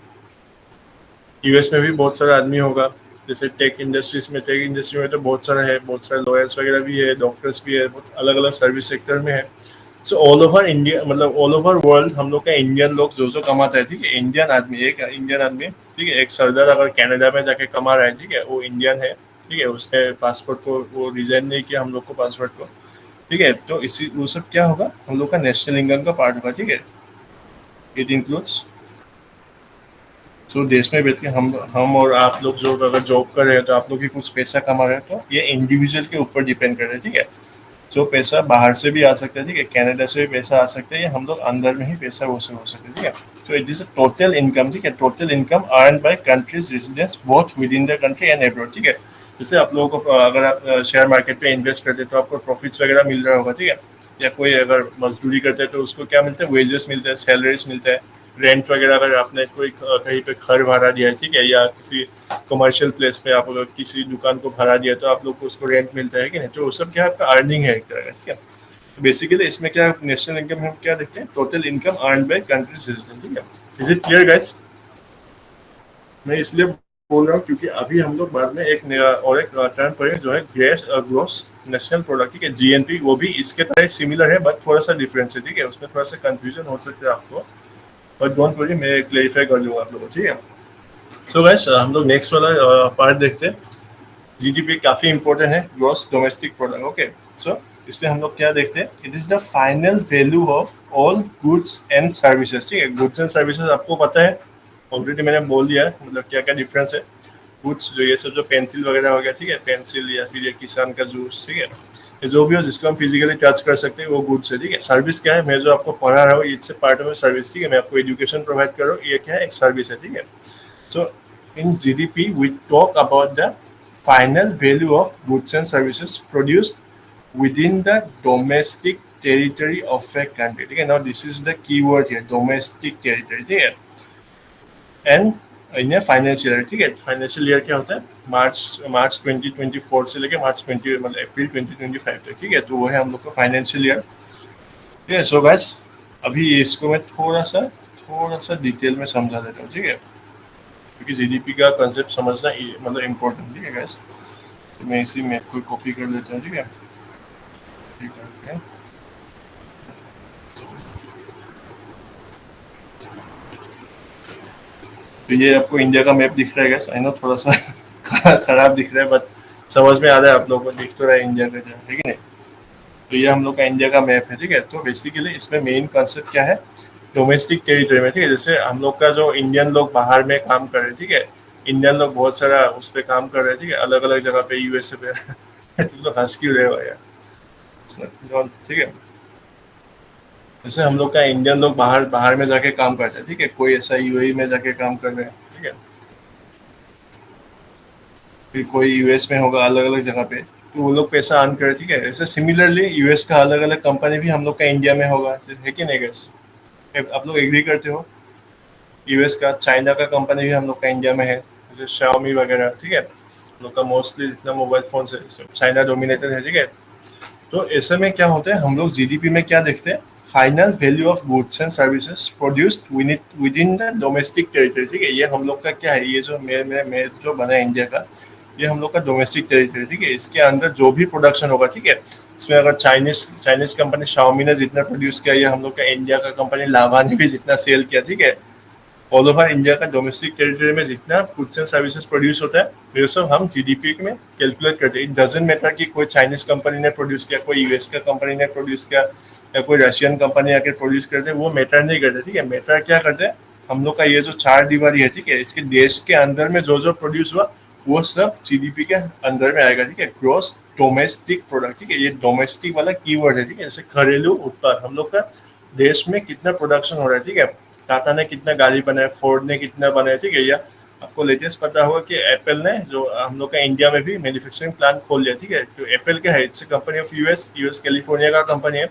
US में भी बहुत सारा आदमी होगा, जैसे टेक इंडस्ट्री में तो बहुत सारा है, बहुत सारे लॉयर्स वगैरह भी है, डॉक्टर्स भी है, अलग अलग सर्विस सेक्टर में है। सो ऑल ओवर इंडिया, मतलब ऑल ओवर वर्ल्ड हम लोग का इंडियन लोग जो जो कमाता है, ठीक है, इंडियन आदमी, एक इंडियन आदमी, ठीक है, एक सरदार अगर कनाडा में जाके कमा रहा है, ठीक है, वो इंडियन है, ठीक है, उसने पासपोर्ट को वो रिजाइन नहीं किया हम लोग को पासपोर्ट को, ठीक है, तो इसी वो सब क्या होगा, हम लोग का नेशनल इनकम का पार्ट होगा, ठीक है। इट इंक्लूड्स, तो देश में बैठ के हम और आप लोग जो अगर जॉब कर रहे हैं तो आप लोग भी कुछ पैसा कमा रहे हैं, तो ये इंडिविजुअल के ऊपर डिपेंड कर रहा है, ठीक है। जो पैसा बाहर से भी आ सकता है, ठीक है, कनाडा से भी पैसा आ सकता है, या हम लोग अंदर में ही पैसा वो से हो सकता है, ठीक है। तो इट इज टोटल इनकम, ठीक है, total income earn bye countries residents both within the country and abroad, ठीक है। जैसे आप लोगों को अगर आप शेयर मार्केट पे इन्वेस्ट करते हैं तो आपको प्रॉफिट्स वगैरह मिल रहा होगा, ठीक है। या कोई अगर मजदूरी करते हैं तो उसको क्या मिलता है, वेजेस मिलते हैं, सैलरीज मिलता है, रेंट वगैरह, अगर आपने कोई कहीं पे घर भाड़ा दिया है, ठीक है, या किसी कमर्शियल प्लेस पे आप अगर किसी दुकान को भाड़ा दिया तो आप लोग को उसको रेंट मिलता है कि नहीं, तो वो सब क्या आपका अर्निंग है एक तरह का, ठीक है। तो बेसिकली इसमें क्या नेशनल इनकम हम क्या देखते हैं, total income earn bye countries resident, ठीक है। Is it clear guys? मैं इसलिए बोल रहा हूँ क्योंकि अभी हम लोग बाद में एक नया और एक टर्म पढ़ेंगे जो है ग्रोस नेशनल प्रोडक्ट, ठीक है, जीएनपी। वो भी इसके तरह सिमिलर है बट थोड़ा सा डिफरेंस है, ठीक है, उसमें थोड़ा सा कंफ्यूजन हो सकता है आपको, बट डोंट वरी, मैं क्लेरिफाई कर दूंगा आप लोगों को, ठीक है। सो गाइस हम लोग नेक्स्ट वाला पार्ट देखते हैं। जीडीपी काफी इंपॉर्टेंट है, ग्रॉस डोमेस्टिक प्रोडक्ट, ओके। सो इसमें हम लोग क्या देखते हैं, it is the final value of all goods and services, ठीक है। गुड्स एंड सर्विसेज आपको पता है, ऑलरेडी मैंने बोल दिया है, मतलब क्या क्या डिफरेंस है। गुड्स जो ये सब जो पेंसिल वगैरह हो गया, ठीक है, पेंसिल या फिर ये किसान का जूस, ठीक है, ये जो भी हो जिसको हम फिजिकली टच कर सकते हैं वो गुड्स है, ठीक है। सर्विस क्या है, मैं जो आपको पढ़ा रहा हूँ इट्स पार्ट ऑफ सर्विस, ठीक है, मैं आपको एजुकेशन प्रोवाइड कर रहा हूँ, ये क्या है, एक सर्विस है, ठीक है। So in GDP we talk about the final value of goods and services produced within the domestic territory of a country, ठीक है। now this is the keyword here, domestic territory, ठीक है। एंड इन फाइनेंशियल ईयर, ठीक है, financial year क्या होता है, मार्च 2024 से लेके मार्च 20, मतलब अप्रैल 2025 तक, ठीक है, तो वो है हम लोग का फाइनेंशियल ईयर, ठीक है। सो गाइस अभी इसको मैं थोड़ा सा डिटेल में समझा देता हूँ, ठीक है, क्योंकि जीडीपी का कंसेप्ट समझना मतलब इम्पोर्टेंट, ठीक है गाइस। तो मैं इसी मैथ को कॉपी कर लेता हूँ, ठीक है, ठीक है। तो ये आपको इंडिया का मैप दिख रहा है गाइस, आई नो थोड़ा सा खराब दिख रहा है बट समझ में आ रहा है आप लोगों को, दिख तो रहा है इंडिया का, ठीक है। तो ये हम लोग का इंडिया का मैप है, ठीक है। तो बेसिकली इसमें मेन कॉन्सेप्ट क्या है, डोमेस्टिक टेरिटरी में, ठीक है, जैसे हम लोग का जो इंडियन लोग बाहर में काम कर रहे हैं, ठीक है, इंडियन लोग बहुत सारा उस पर काम कर रहे हैं, ठीक है, अलग अलग जगह पे, यूएसए पे तुम लोग हंस क्यों रहे हो यार, ठीक है। जैसे हम लोग का इंडियन लोग बाहर बाहर में जाके काम करते हैं, ठीक है, कोई ऐसा यूएई में जाके काम कर रहे हैं, ठीक है, फिर कोई यूएस में होगा, अलग अलग जगह पे, तो वो लोग पैसा अर्न करे, ठीक है। ऐसे सिमिलरली यूएस का अलग अलग कंपनी भी हम लोग का इंडिया में होगा, है कि नहीं गैस? आप लोग एग्री करते हो? यूएस का, चाइना का कंपनी भी हम लोग का इंडिया में है, जैसे शाओमी वगैरह, ठीक है, हम लोग का मोस्टली जितना मोबाइल फोन है सब चाइना डोमिनेटेड है, ठीक है। तो ऐसे में क्या होता है, हम लोग जीडीपी में क्या देखते हैं, final value of goods and services produced with in the domestic territory, ठीक है। ये हम लोग का क्या है, ये जो मैं जो बना है इंडिया का, ये हम लोग का डोमेस्टिक टेरिटरी, ठीक है। इसके अंदर जो भी प्रोडक्शन होगा, ठीक है, इसमें अगर चाइनीज कंपनी शाओमी ने जितना प्रोड्यूस किया, या हम लोग का इंडिया का कंपनी लावा ने भी जितना सेल किया, ठीक है, ऑल ओवर इंडिया का डोमेस्टिक टेरिटरी में जितना गुड्स एंड सर्विसेज प्रोड्यूस होता है ये सब हम जीडीपी में कैलकुलेट करते हैं। इट डजंट मैटर कि कोई चाइनीज कंपनी ने प्रोड्यूस किया, कोई यूएस का कंपनी ने प्रोड्यूस किया, या कोई रशियन कंपनी आके प्रोड्यूस करते, वो मैटर नहीं करते, ठीक है। मैटर क्या करते हैं, हम लोग का ये जो चार दीवारी है, ठीक है, इसके देश के अंदर में जो जो प्रोड्यूस हुआ वो सब जीडीपी के अंदर में आएगा, ठीक है। ग्रॉस डोमेस्टिक प्रोडक्ट, ठीक है, ये डोमेस्टिक वाला कीवर्ड है, ठीक है। जैसे घरेलू उत्पाद, हम लोग का देश में कितना प्रोडक्शन हो रहा है, ठीक है, टाटा ने कितना गाड़ी बनाया, फोर्ड ने कितना बनाया, ठीक है। या आपको लेटेस्ट पता होगा कि एप्पल ने जो हम लोग का इंडिया में भी मैन्युफैक्चरिंग प्लांट खोल लिया, ठीक है। तो एप्पल क्या है, it's company of US California का कंपनी है,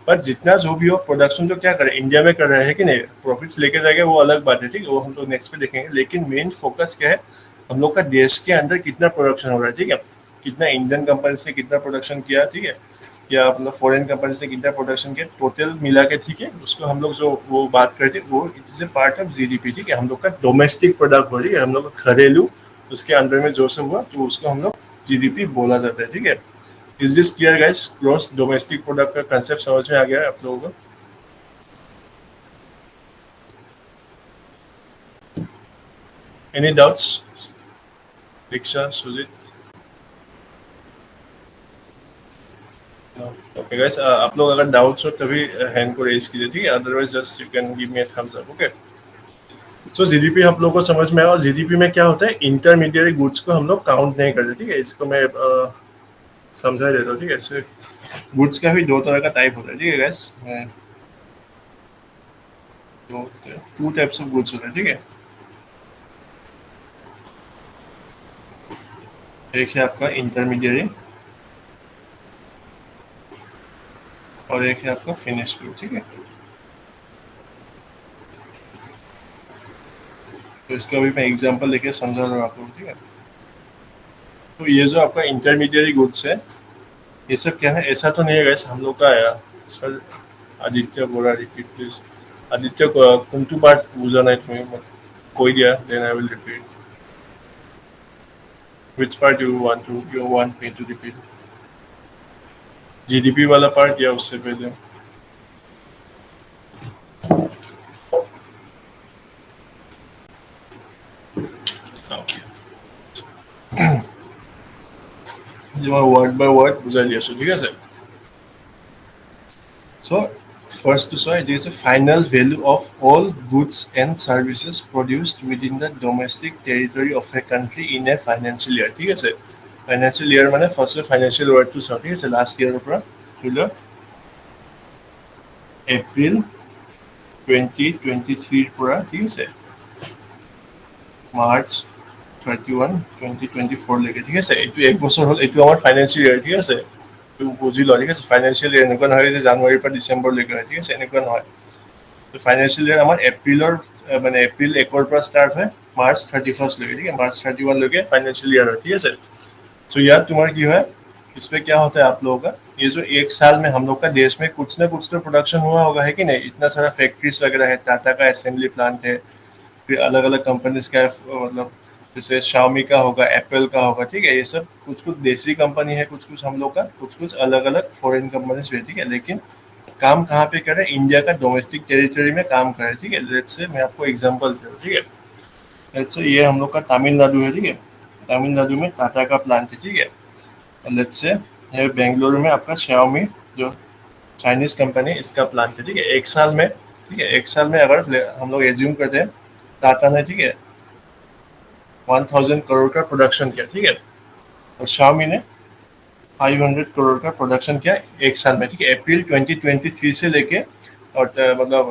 पर जितना जो भी हो प्रोडक्शन तो क्या करे, इंडिया में कर रहे हैं कि नहीं, प्रॉफिट्स लेके जाएगा वो अलग बात है, ठीक है, वो हम लोग नेक्स्ट पे देखेंगे। लेकिन मेन फोकस क्या है, हम लोग का देश के अंदर कितना प्रोडक्शन हो रहा है, ठीक है। कितना इंडियन कंपनी से कितना प्रोडक्शन किया, ठीक है, या मतलब फॉरेन कंपनी से कितना प्रोडक्शन किया, टोटल मिला के, ठीक है, उसको हम लोग जो वो बात करते हैं वो it's a part of GDP, ठीक है, हम लोग का डोमेस्टिक प्रोडक्ट हो रही है, हम लोग का घरेलू, उसके अंदर में जो सब हुआ तो उसको हम लोग जीडीपी बोला जाता है, ठीक है। Is this clear guys? Gross domestic product का कंसेप्ट समझ में आ गया है आप लोगों को? Any doubts? Diksha, Sujit? Okay guys, आप लोग अगर डाउट्स हो तभी हैंड को रेज कीजिए, ठीक है, otherwise just you can give me a thumbs up, okay. So GDP हम लोग को समझ में आया, और जीडीपी में क्या होता है, इंटरमीडिएट गुड्स को हम लोग काउंट नहीं करते, ठीक है, इसको मैं समझा देता हूँ, ठीक है। इससे गुड्स का भी दो तरह का टाइप होता है, ठीक है गाइस, तो टू टाइप्स ऑफ गुड्स होते हैं, ठीक है। एक है आपका इंटरमीडिएट और एक है आपका फिनिश गुड, ठीक है। तो इसका भी मैं एग्जांपल लेके समझा रहा हूँ आप लोग, ठीक है। तो ये जो आपका इंटरमीडिएट गुड्स है, ये सब क्या है, ऐसा तो नहीं है गाइस हम लोग का आया सर। आदित्य बोला रिपीट प्लीज। आदित्य कोणतो पार्ट बुझा नाही तुम्ही, কৈ দিয়া, then I will repeat. Which part you want me to repeat? GDP वाला पार्ट या उससे पहले? ओके, মই ওয়ার্ড বাই ওয়ার্ড বুঝাই দি আছো, ঠিক আছে। So first to say, it is a final value of all goods and services produced within the domestic territory of a country in a financial year, ঠিক আছে। ফাইনেন্সিয়েল ইয়াৰ মানে first financial ৱাৰ্ডটো চাওঁ, ঠিক আছে, লাষ্ট ইয়াৰৰ পৰা ধৰি লওক এপ্ৰিল 2023 পৰা, ঠিক আছে, মাৰ্চ 31, 2024 লৈকে, ঠিক আছে। এইটো এক বছৰ হ'ল, এইটো আমাৰ ফাইনেন্সিয়েল ইয়াৰ, ঠিক আছে। বুঝি লোৱা, ঠিক আছে। ফাইনেন্সিয়েল ইয়াৰ এনেকুৱা নহয় যে জানুৱাৰীৰ পৰা ডিচেম্বৰলৈকে হয়, ঠিক আছে, এনেকুৱা নহয়। তো ফাইনেন্সিয়েল ইয়াৰ আমাৰ এপ্ৰিলৰ মানে এপ্ৰিল 1 পৰা ষ্টাৰ্ট হয় মাৰ্চ 31 লৈকে, ठीक है, मार्च 31 লৈকে फाइनेंशियल ईयर है, ठीक है सर। सो यार तुम्हारा की है, इसमें क्या होता है आप लोगों का, ये जो एक साल में हम लोग का देश में कुछ ना कुछ तो प्रोडक्शन हुआ होगा, है कि नहीं। इतना सारा फैक्ट्रीज वगैरह है, टाटा का असेंबली प्लांट है, फिर अलग अलग कंपनीज का मतलब जैसे शाओमी का होगा, एप्पल का होगा, ठीक है। ये सब कुछ कुछ देसी कंपनी है, कुछ कुछ हम लोग का, कुछ कुछ अलग अलग फॉरेन कंपनीज भी है, ठीक है। लेकिन काम कहाँ पे करे, इंडिया का डोमेस्टिक टेरिटरी में काम करे, ठीक है। लेट्स से मैं आपको एग्जांपल दे रहा हूँ, ठीक है। लेट्स से ये हम लोग का तमिलनाडु है, ठीक है। तमिलनाडु में टाटा का प्लांट है, ठीक है। और लेट्स से ये बेंगलुरु में आपका शाओमी जो चाइनीज कंपनी, इसका प्लांट है, ठीक है। एक साल में, ठीक है, एक साल में अगर हम लोग एज्यूम करते हैं टाटा ने, ठीक है, 1000 करोड़ का प्रोडक्शन किया, ठीक है, और शाओमी ने 500 करोड़ का प्रोडक्शन किया एक साल में, ठीक है। अप्रैल 2023 से लेके और मतलब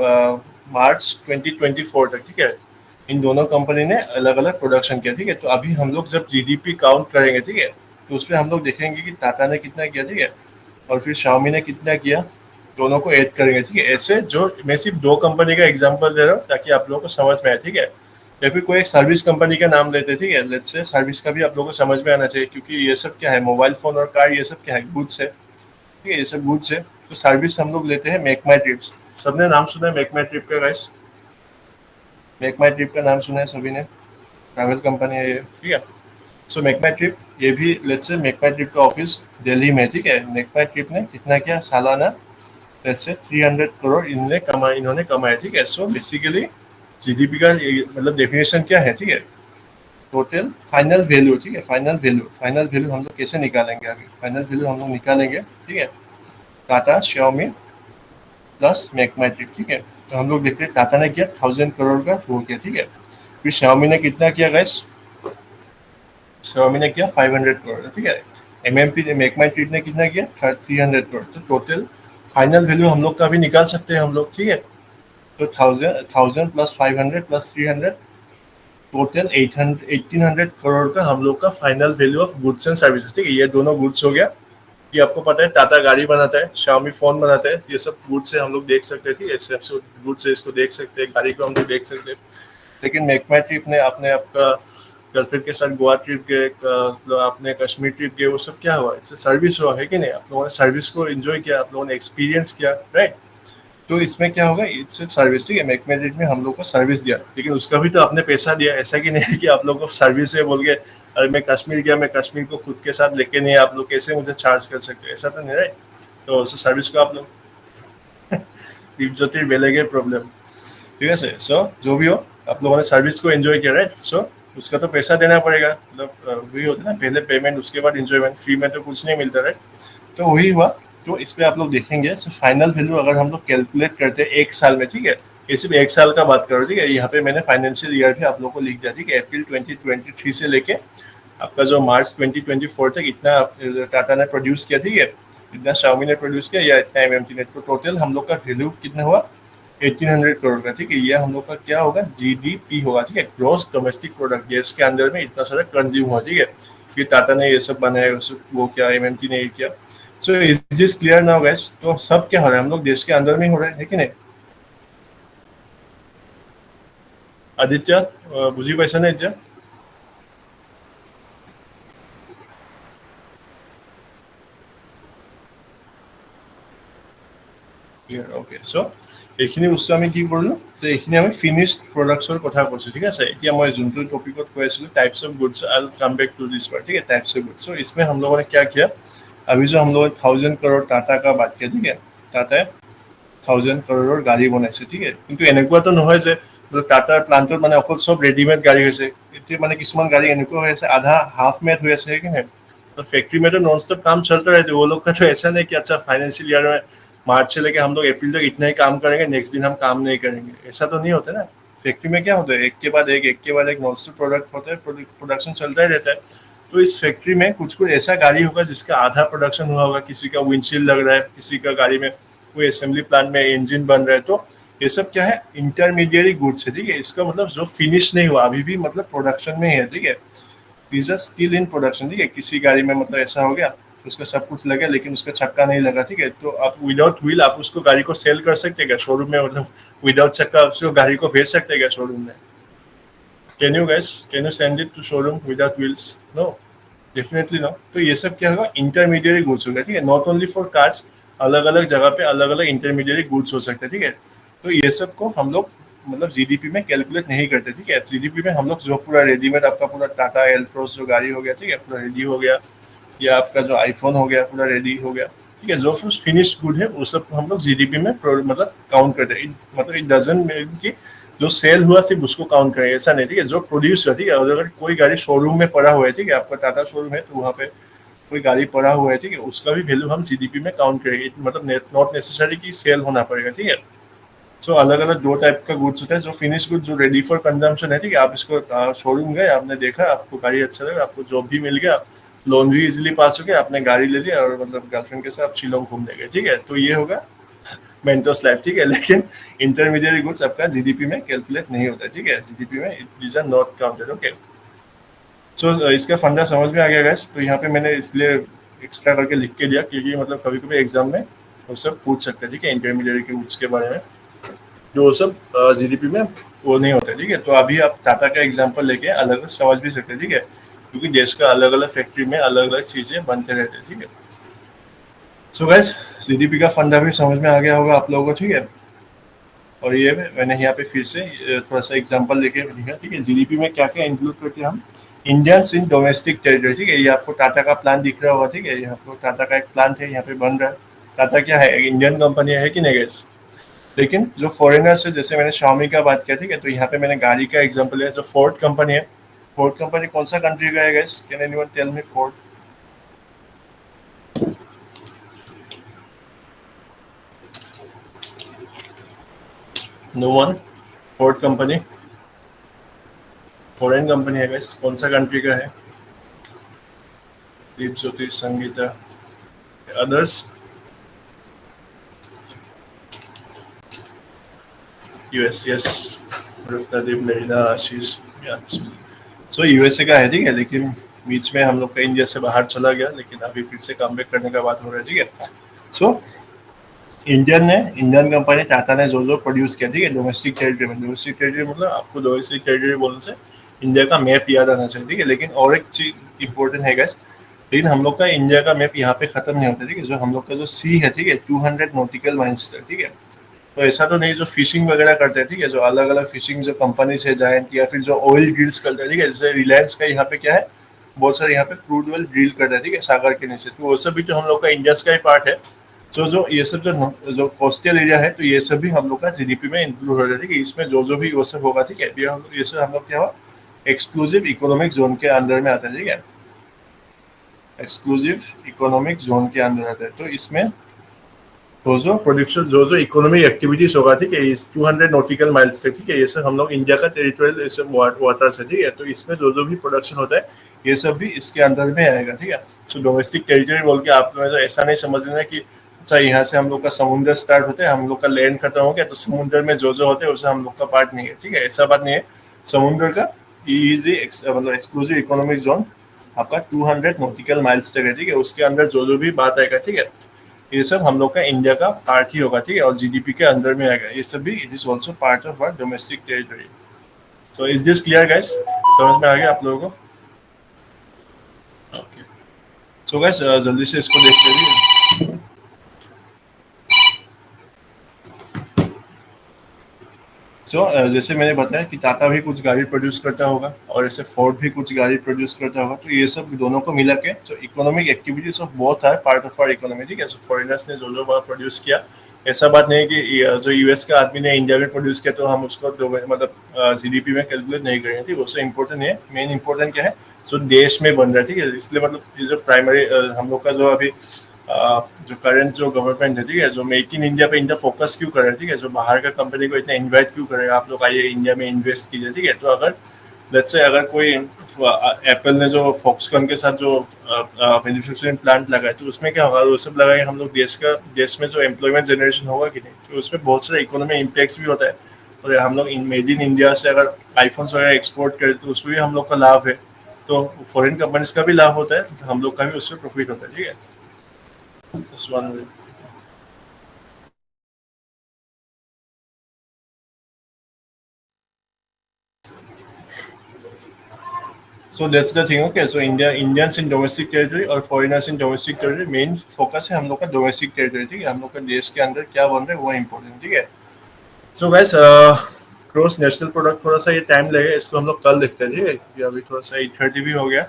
मार्च 2024 तक, ठीक है। इन दोनों कंपनी ने अलग अलग प्रोडक्शन किया, ठीक है। तो अभी हम लोग जब जीडीपी काउंट करेंगे, ठीक है, तो उसमें हम लोग देखेंगे कि टाटा ने कितना किया, ठीक है, और फिर शाओमी ने कितना किया, दोनों को ऐड करेंगे, ठीक है। ऐसे जो मैं सिर्फ दो कंपनी का एग्जांपल दे रहा हूँ ताकि आप लोगों को समझ में आए, ठीक है। या फिर कोई एक सर्विस कंपनी का नाम लेते हैं, ठीक है। लेट्स से सर्विस का भी आप लोगों को समझ में आना चाहिए, क्योंकि ये सब क्या है, मोबाइल फोन और कार, ये सब क्या है, गुड्स है, ठीक है, ये सब गुड्स है। तो सर्विस हम लोग लेते हैं मेक माई ट्रिप्स। सबने नाम सुना है मेक माई ट्रिप का गाइस? मेक माई ट्रिप का नाम सुना है सभी ने? ट्रैवल कंपनी है ये, ठीक है। सो मेक माई ट्रिप, ये भी let's say make my trip का ऑफिस दिल्ली में, ठीक है। मेक माई ट्रिप ने कितना किया सालाना, लेट्स से 300 करोड़ इन्होंने कमाया, ठीक है। सो बेसिकली जीडीपी का मतलब डेफिनेशन क्या है, ठीक है, टोटल फाइनल वैल्यू, ठीक है। फाइनल वैल्यू हम लोग कैसे निकालेंगे आगे, फाइनल वैल्यू हम लोग निकालेंगे, ठीक है, टाटा शाओमी प्लस मेक माई ट्रिप, ठीक है। तो हम लोग देखते हैं टाटा ने किया 1000 करोड़ का वो किया, ठीक है। फिर शाओमी ने कितना किया गाइस, शाओमी ने किया 500 करोड़, ठीक है। एमएमपी ने मेक माई ट्रिप ने कितना किया 300 करोड़। तो टोटल फाइनल वैल्यू हम लोग का भी निकाल सकते हैं हम लोग, ठीक है। तो 1000 प्लस 500 प्लस 300, टोटल 1800 करोड़ का हम लोग का final value of goods and services, ठीक है। ये दोनों गुड्स हो गया, ये आपको पता है टाटा गाड़ी बनाता है, शाओमी फोन बनाता है, ये सब गुड्स से हम लोग देख सकते थे, ऐसे गुड्स से इसको देख सकते हैं, गाड़ी को हम लोग देख सकते हैं। लेकिन मेक माई ट्रिप ने अपने आपका गर्लफ्रेंड के साथ गोवा ट्रिप गए, आपने कश्मीर ट्रिप गए, वो सब क्या हुआ, इससे सर्विस हुआ है कि नहीं, आप लोगों ने सर्विस को एंजॉय किया, आप लोगों ने एक्सपीरियंस किया, राइट। तो इसमें क्या होगा, इससे सर्विस, ठीक है, मैकमेरिट में हम लोग को सर्विस दिया, लेकिन उसका भी तो आपने पैसा दिया, ऐसा कि नहीं कि आप लोग को सर्विस है बोल के अरे मैं कश्मीर गया, मैं कश्मीर को खुद के साथ लेके नहीं, आप लोग कैसे मुझे चार्ज कर सकते हो, ऐसा तो नहीं, राइट। तो उस सर्विस को आप लोग दीप ज्योति बेलेगे प्रॉब्लम, ठीक है सर। सो जो भी हो, आप लोगों ने सर्विस को एंजॉय किया, राइट। सो उसका तो पैसा देना पड़ेगा, मतलब वही होता है ना, पहले पेमेंट उसके बाद एंजॉयमेंट, फ्री में तो कुछ नहीं मिलता, राइट। तो वही हुआ। तो इस पे आप लोग देखेंगे, सो फाइनल वैल्यू अगर हम लोग कैलकुलेट करते हैं एक साल में, ठीक है, ये सिर्फ एक साल का बात करो, ठीक है, यहाँ पे मैंने फाइनेंशियल ईयर भी आप लोग को लिख दिया, ठीक है, अप्रैल 2023 से लेके आपका जो मार्च 2024 तक इतना टाटा ने प्रोड्यूस किया, ठीक है, इतना शाओमी ने प्रोड्यूस किया या इतना एमएमटी ने, तो टोटल हम लोग का वैल्यू कितना हुआ, 1800 करोड़ का, ठीक है। ये हम लोग का क्या होगा, जीडीपी होगा, ठीक है, ग्रॉस डोमेस्टिक प्रोडक्ट, देश के अंदर में इतना सारा कंज्यूम हुआ, ठीक है। फिर टाटा ने ये सब बनाया, वो क्या एमएमटी ने ये किया। सो is this clear now guys? तो सब क्या हो रहा है, हम लोग देश के अंदर में हो रहे हैं, है कि नहीं? आदित्य बुझी पाइसा ना এতিয়া? ओके, সো এইখিনি বস্তু আমি কি কৰিলোঁ, যে এইখিনি আমি ফিনিশ্ড প্ৰডাক্টছৰ কথা কৈছোঁ, ঠিক আছে। এতিয়া মই যোনটো টপিকত কৈ আছিলোঁ, types of goods, I will come back to this part, ठीक है, टाइप्स ऑफ गुड्स। सो इसमें हम लोगों ने क्या किया, अभी जो हम लोगों ने 1000 करोड़ टाटा का बात किया, ठीक है, टाटाए 1000 करोড়ৰ গাড়ী বনাইছে, ঠিক আছে। কিন্তু এনেকুৱাতো নহয় যে টাটাৰ প্লান্টত মানে অকল চব ৰেডিমেড গাড়ী হৈছে, এতিয়া মানে কিছুমান গাড়ী এনেকুৱা হৈ আছে আধা हाफ मेड हुए ऐसे है कि नहीं। तो फैक्ट्री में तो नॉन स्टॉप काम चलता रहता है, वो लोग का तो ऐसा नहीं कि अच्छा फाइनेंशियल ईयर में मार्च से लेके हम लोग अप्रैल तक इतना ही काम करेंगे, नेक्स्ट दिन हम काम नहीं करेंगे, ऐसा तो नहीं होता ना। फैक्ट्री में क्या होता है, एक के बाद एक नॉन स्टॉप प्रोडक्ट होता है, प्रोडक्शन चलता ही रहता है। तो इस फैक्ट्री में कुछ कुछ ऐसा गाड़ी होगा जिसका आधा प्रोडक्शन हुआ होगा, किसी का विंडशील्ड लग रहा है, किसी का गाड़ी में कोई असेंबली प्लांट में इंजन बन रहा है। तो ये सब क्या है, इंटरमीडिएट गुड्स है, ठीक है। इसका मतलब जो फिनिश नहीं हुआ अभी भी, मतलब प्रोडक्शन में है, ठीक है, these are still in production, ठीक है। किसी गाड़ी में मतलब ऐसा हो गया, तो उसका सब कुछ लगा लेकिन उसका चक्का नहीं लगा, ठीक है। तो आप विदाउट व्हील आप उसको गाड़ी को सेल कर सकते हैं क्या शोरूम में, मतलब विदाउट चक्का आप उसको गाड़ी को भेज सकते हैं क्या शोरूम में? Can you guys, can you send it to showroom without wheels? No, definitely no. तो ये सब क्या होगा, इंटरमीडिएट गुड्स होगा, ठीक है, नॉट ओनली फॉर कार्स, अलग अलग जगह पे अलग अलग इंटरमीडिएट गुड्स हो सकते हैं, ठीक है। तो ये सब को हम लोग मतलब जीडीपी में कैलकुलेट नहीं करते, ठीक है। जीडीपी में हम लोग जो पूरा रेडीमेड आपका पूरा टाटा एल्ट्रोस जो गाड़ी हो गया, ठीक है, पूरा रेडी हो गया, या आपका जो आईफोन हो गया पूरा रेडी हो गया, ठीक है, जो फिनिश्ड गुड है वो सब हम लोग जीडीपी में मतलब काउंट करते हैं। मतलब इट डजंट मीन कि जो सेल हुआ सिर्फ उसको काउंट करें, ऐसा नहीं, ठीक है। जो प्रोड्यूस हुआ, ठीक है, अगर कोई गाड़ी शोरूम में पड़ा हुआ है, ठीक है, आपका टाटा शोरूम है तो वहाँ पे कोई गाड़ी पड़ा हुआ है, ठीक है, उसका भी वैल्यू हम जीडीपी में काउंट करेंगे, मतलब नॉट नेसेसरी कि सेल होना पड़ेगा, ठीक है। सो अलग अलग दो टाइप का गुड्स होता है, जो फिनिश गुड जो रेडी फॉर कंजम्पशन है, ठीक है, आप इसको शोरूम गए, आपने देखा, आपको गाड़ी अच्छा लगा, आपको जॉब भी मिल गया, लोन भी इजीली पास हो गया, आपने गाड़ी ले लिया और मतलब गर्लफ्रेंड के साथ शिलोंग घूमने गए, ठीक है। तो ये होगा मेंटोस लाइफ, ठीक है। लेकिन इंटरमीडिएट गुड्स आपका जीडीपी में कैलकुलेट नहीं होता है, ठीक है, जीडीपी में these are not counted, okay. So इसका फंडा समझ में आ गया गाइस। तो यहाँ पे मैंने इसलिए एक्स्ट्रा करके लिख के दिया क्योंकि मतलब कभी कभी एग्जाम में वो सब पूछ सकते हैं, ठीक है, इंटरमीडिएट के गुड्स के बारे में, जो सब जीडीपी में वो नहीं होता, ठीक है। तो अभी आप टाटा का एग्जांपल लेके अलग अलग समझ भी सकते हैं, ठीक है, क्योंकि देश का अलग अलग फैक्ट्री में अलग अलग चीजें बनते रहते हैं, ठीक है। सो गाइस, जीडीपी का फंडा भी समझ में आ गया होगा आप लोगों को, ठीक है। और ये मैंने यहाँ पे फिर से थोड़ा सा एग्जांपल लेके लिखा, ठीक है। जीडीपी में क्या क्या इंक्लूड करते हैं हम, इंडियंस इन डोमेस्टिक टेरिटरी, ठीक है। ये आपको टाटा का प्लान दिख रहा होगा, ठीक है, यहाँ पर टाटा का एक प्लांट है, यहाँ पे बन रहा है। टाटा क्या है, इंडियन कंपनी है कि नहीं गाइस? लेकिन जो फॉरेनर्स है, जैसे मैंने शाओमी का बात किया, ठीक है, तो यहाँ पे मैंने गाड़ी का एग्जांपल है, जो फोर्ड कंपनी है। फोर्ड कंपनी कौन सा कंट्री का है guys? Can anyone tell me Ford? No one. Ford company foreign company है गाइस, कौन सा कंट्री का है? Deep Jyoti, Sangeeta, others? US, yes, Ruktadeep, Merina, Ashish, so USA का है, ठीक है। लेकिन बीच में हम लोग का इंडिया से बाहर चला गया, लेकिन अभी फिर से कम बैक करने का बात हो रहा है, ठीक है। सो इंडियन कंपनी टाटा ने जो प्रोड्यूस किया, ठीक है, डोमेस्टिक टेरिटरी में, डोमेस्टिक टेरिटरी मतलब आपको डोमेस्टिक टेरिटरी बोलने से इंडिया का मैप याद आना चाहिए, ठीक है। लेकिन और एक चीज इंपॉर्टेंट है गैस, लेकिन हम लोग का इंडिया का मैप यहाँ पे खत्म नहीं होता, ठीक है। जो हम लोग का जो सी है, ठीक है, 200 नॉटिकल माइल्स तक, ठीक है। तो ऐसा तो नहीं जो फिशिंग वगैरह करते हैं, ठीक है, जो अलग अलग फिशिंग जो कंपनी से जाएंट या फिर जो ऑयल ड्रिल्स करते हैं, ठीक है, जैसे रिलायंस का यहाँ पे क्या है, बहुत सारे यहाँ पे क्रूड ऑयल ड्रिल करते हैं, ठीक है, सागर के नीचे। तो वो सब भी तो हम लोग का इंडिया का ही पार्ट है। जो जो ये सब जो कोस्टल एरिया है, तो ये सब भी हम लोग का जीडीपी में इंक्लूड हो रहा है, ठीक है। इसमें जो जो भी वो सब होगा, ठीक है, ये सब हम लोग क्या हुआ, एक्सक्लूसिव इकोनॉमिक जोन के अंदर में आता है, ठीक है, एक्सक्लूसिव इकोनॉमिक जोन के अंदर आता है। तो इसमें जो प्रोडक्शन जो जो इकोनॉमिक एक्टिविटीज होगा, ठीक है, इस 200 नॉटिकल माइल्स से, ठीक है, ये सब हम लोग इंडिया का टेरिटोरियल वाटर से, ठीक है। तो इसमें जो जो भी प्रोडक्शन होता है, ये सब भी इसके अंदर में आएगा, ठीक है। तो डोमेस्टिक टेरिटरी बोल के आप लोग ऐसा नहीं समझ लेना कि अच्छा यहाँ से हम लोग का समुद्र स्टार्ट होता है, हम लोग का लैंड खत्म हो गया तो समुद्र में जो जो होते हैं उसे हम लोग का पार्ट नहीं है, ठीक है, ऐसा बात नहीं है। समुद्र का इजी मतलब एक्सक्लूसिव इकोनॉमिक जोन आपका 200 नॉटिकल माइल्स तक है, ठीक है। उसके अंदर जो जो भी बात आएगा, ठीक है, ये सब हम लोग का इंडिया का पार्ट ही होगा, ठीक है, और जीडीपी के अंदर में आएगा। ये सब भी it is also part of our domestic territory. So is this clear guys, समझ में आ गया आप लोगों को? ओके, सो गाइस जल्दी से इसको देख लीजिए। जैसे मैंने बताया कि टाटा भी कुछ गाड़ी प्रोड्यूस करता होगा और ऐसे फोर्ड भी कुछ गाड़ी प्रोड्यूस करता होगा। तो ये सब दोनों को मिला के जो economic activities of both are part of our economy, ठीक है। सो फॉरेनर्स ने जो जो प्रोड्यूस किया, ऐसा बात नहीं है कि जो यूएस का आदमी ने इंडिया में प्रोड्यूस किया तो हम उसको मतलब जीडीपी में कैलकुलेट नहीं करेंगे, ठीक है। उससे इम्पोर्टेंट है, मेन इम्पोर्टेंट क्या है, जो देश में बन रहा है, ठीक है। इसलिए मतलब ये जो प्राइमरी हम लोग का जो अभी जो करंट जो गवर्नमेंट है, ठीक है, जो मेक इन इंडिया पे इंडिया फोकस क्यों कर रहा है, ठीक है, जो बाहर का कंपनी को इतना इन्वाइट क्यों करेगा, आप लोग आइए इंडिया में इन्वेस्ट कीजिए, ठीक है। तो अगर लेट्स से अगर कोई एप्पल ने जो फॉक्सकॉन के साथ जो मैन्युफैक्चरिंग प्लांट लगाए, तो उसमें क्या होगा, वो सब लगाए हम लोग देश में जो एम्प्लॉयमेंट जनरेशन होगा कि नहीं, तो उसमें बहुत सारे इकोनॉमिक इम्पैक्ट्स भी होता है। और हम लोग मेड इन इंडिया से अगर आईफोन्स वगैरह एक्सपोर्ट करें तो उसमें भी हम लोग का लाभ है। तो फॉरेन कंपनीज का भी लाभ होता है, तो हम लोग का भी उसमें प्रॉफिट होता है, ठीक है। This one will. So that's the thing, okay. So Indians in domestic territory और foreigners in domestic territory, main focus है हम लोग का डोमेस्टिक टेरिटरी, ठीक है। हम लोग का देश के अंदर क्या बन रहा है वो इम्पोर्टेंट, ठीक है। So guys gross national product थोड़ा सा ये टाइम लगेगा, इसको हम लोग कल देखते हैं, ठीक है, क्योंकि अभी थोड़ा सा 8:30 भी हो गया।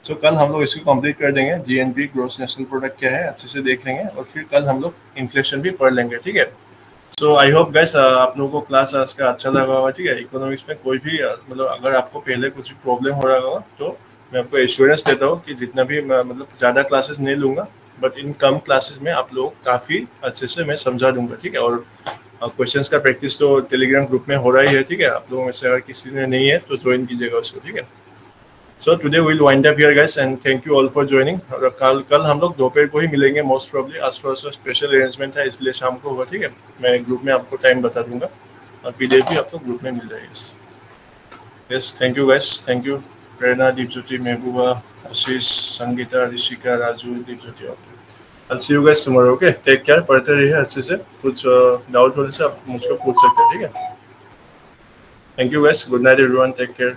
सो कल हम लोग इसको कंप्लीट कर देंगे, जीएनपी ग्रोस नेशनल प्रोडक्ट क्या है अच्छे से देख लेंगे, और फिर कल हम लोग इन्फ्लेशन भी पढ़ लेंगे, ठीक है। सो आई होप गाइस आप लोगों को क्लास आज का अच्छा लगा होगा, ठीक है। इकोनॉमिक्स में कोई भी मतलब अगर आपको पहले कुछ भी प्रॉब्लम हो रहा होगा तो मैं आपको एश्योरेंस देता हूँ कि जितना भी मतलब ज़्यादा क्लासेस नहीं लूँगा, बट इन कम क्लासेस में आप लोग काफ़ी अच्छे से मैं समझा दूंगा, ठीक है। और क्वेश्चंस का प्रैक्टिस तो टेलीग्राम ग्रुप में हो रहा ही है, ठीक है। आप लोगों में से अगर किसी ने नहीं है तो ज्वाइन कीजिएगा उसको, ठीक है। So today will wind up here guys and thank you all for joining. और कल हम लोग दोपहर को ही मिलेंगे मोस्ट प्रॉब्ली, आज थोड़ा सा स्पेशल अरेंजमेंट है इसलिए शाम को होगा, ठीक है। मैं ग्रुप में आपको टाइम बता दूंगा और पीडीएफ भी आपको ग्रुप में मिल जाएगी। Yes, thank you guys, thank you Prerna, Deepjyoti, Mehbooba, Ashish, Sangeeta, Rishika, Raju, Deepjyoti. I'll see you guys tomorrow, okay? Take care, पढ़ते रहिए अच्छे से, कुछ डाउट होने से आप मुझको पूछ सकते हैं, ठीक है। Thank you guys, good night everyone, take care.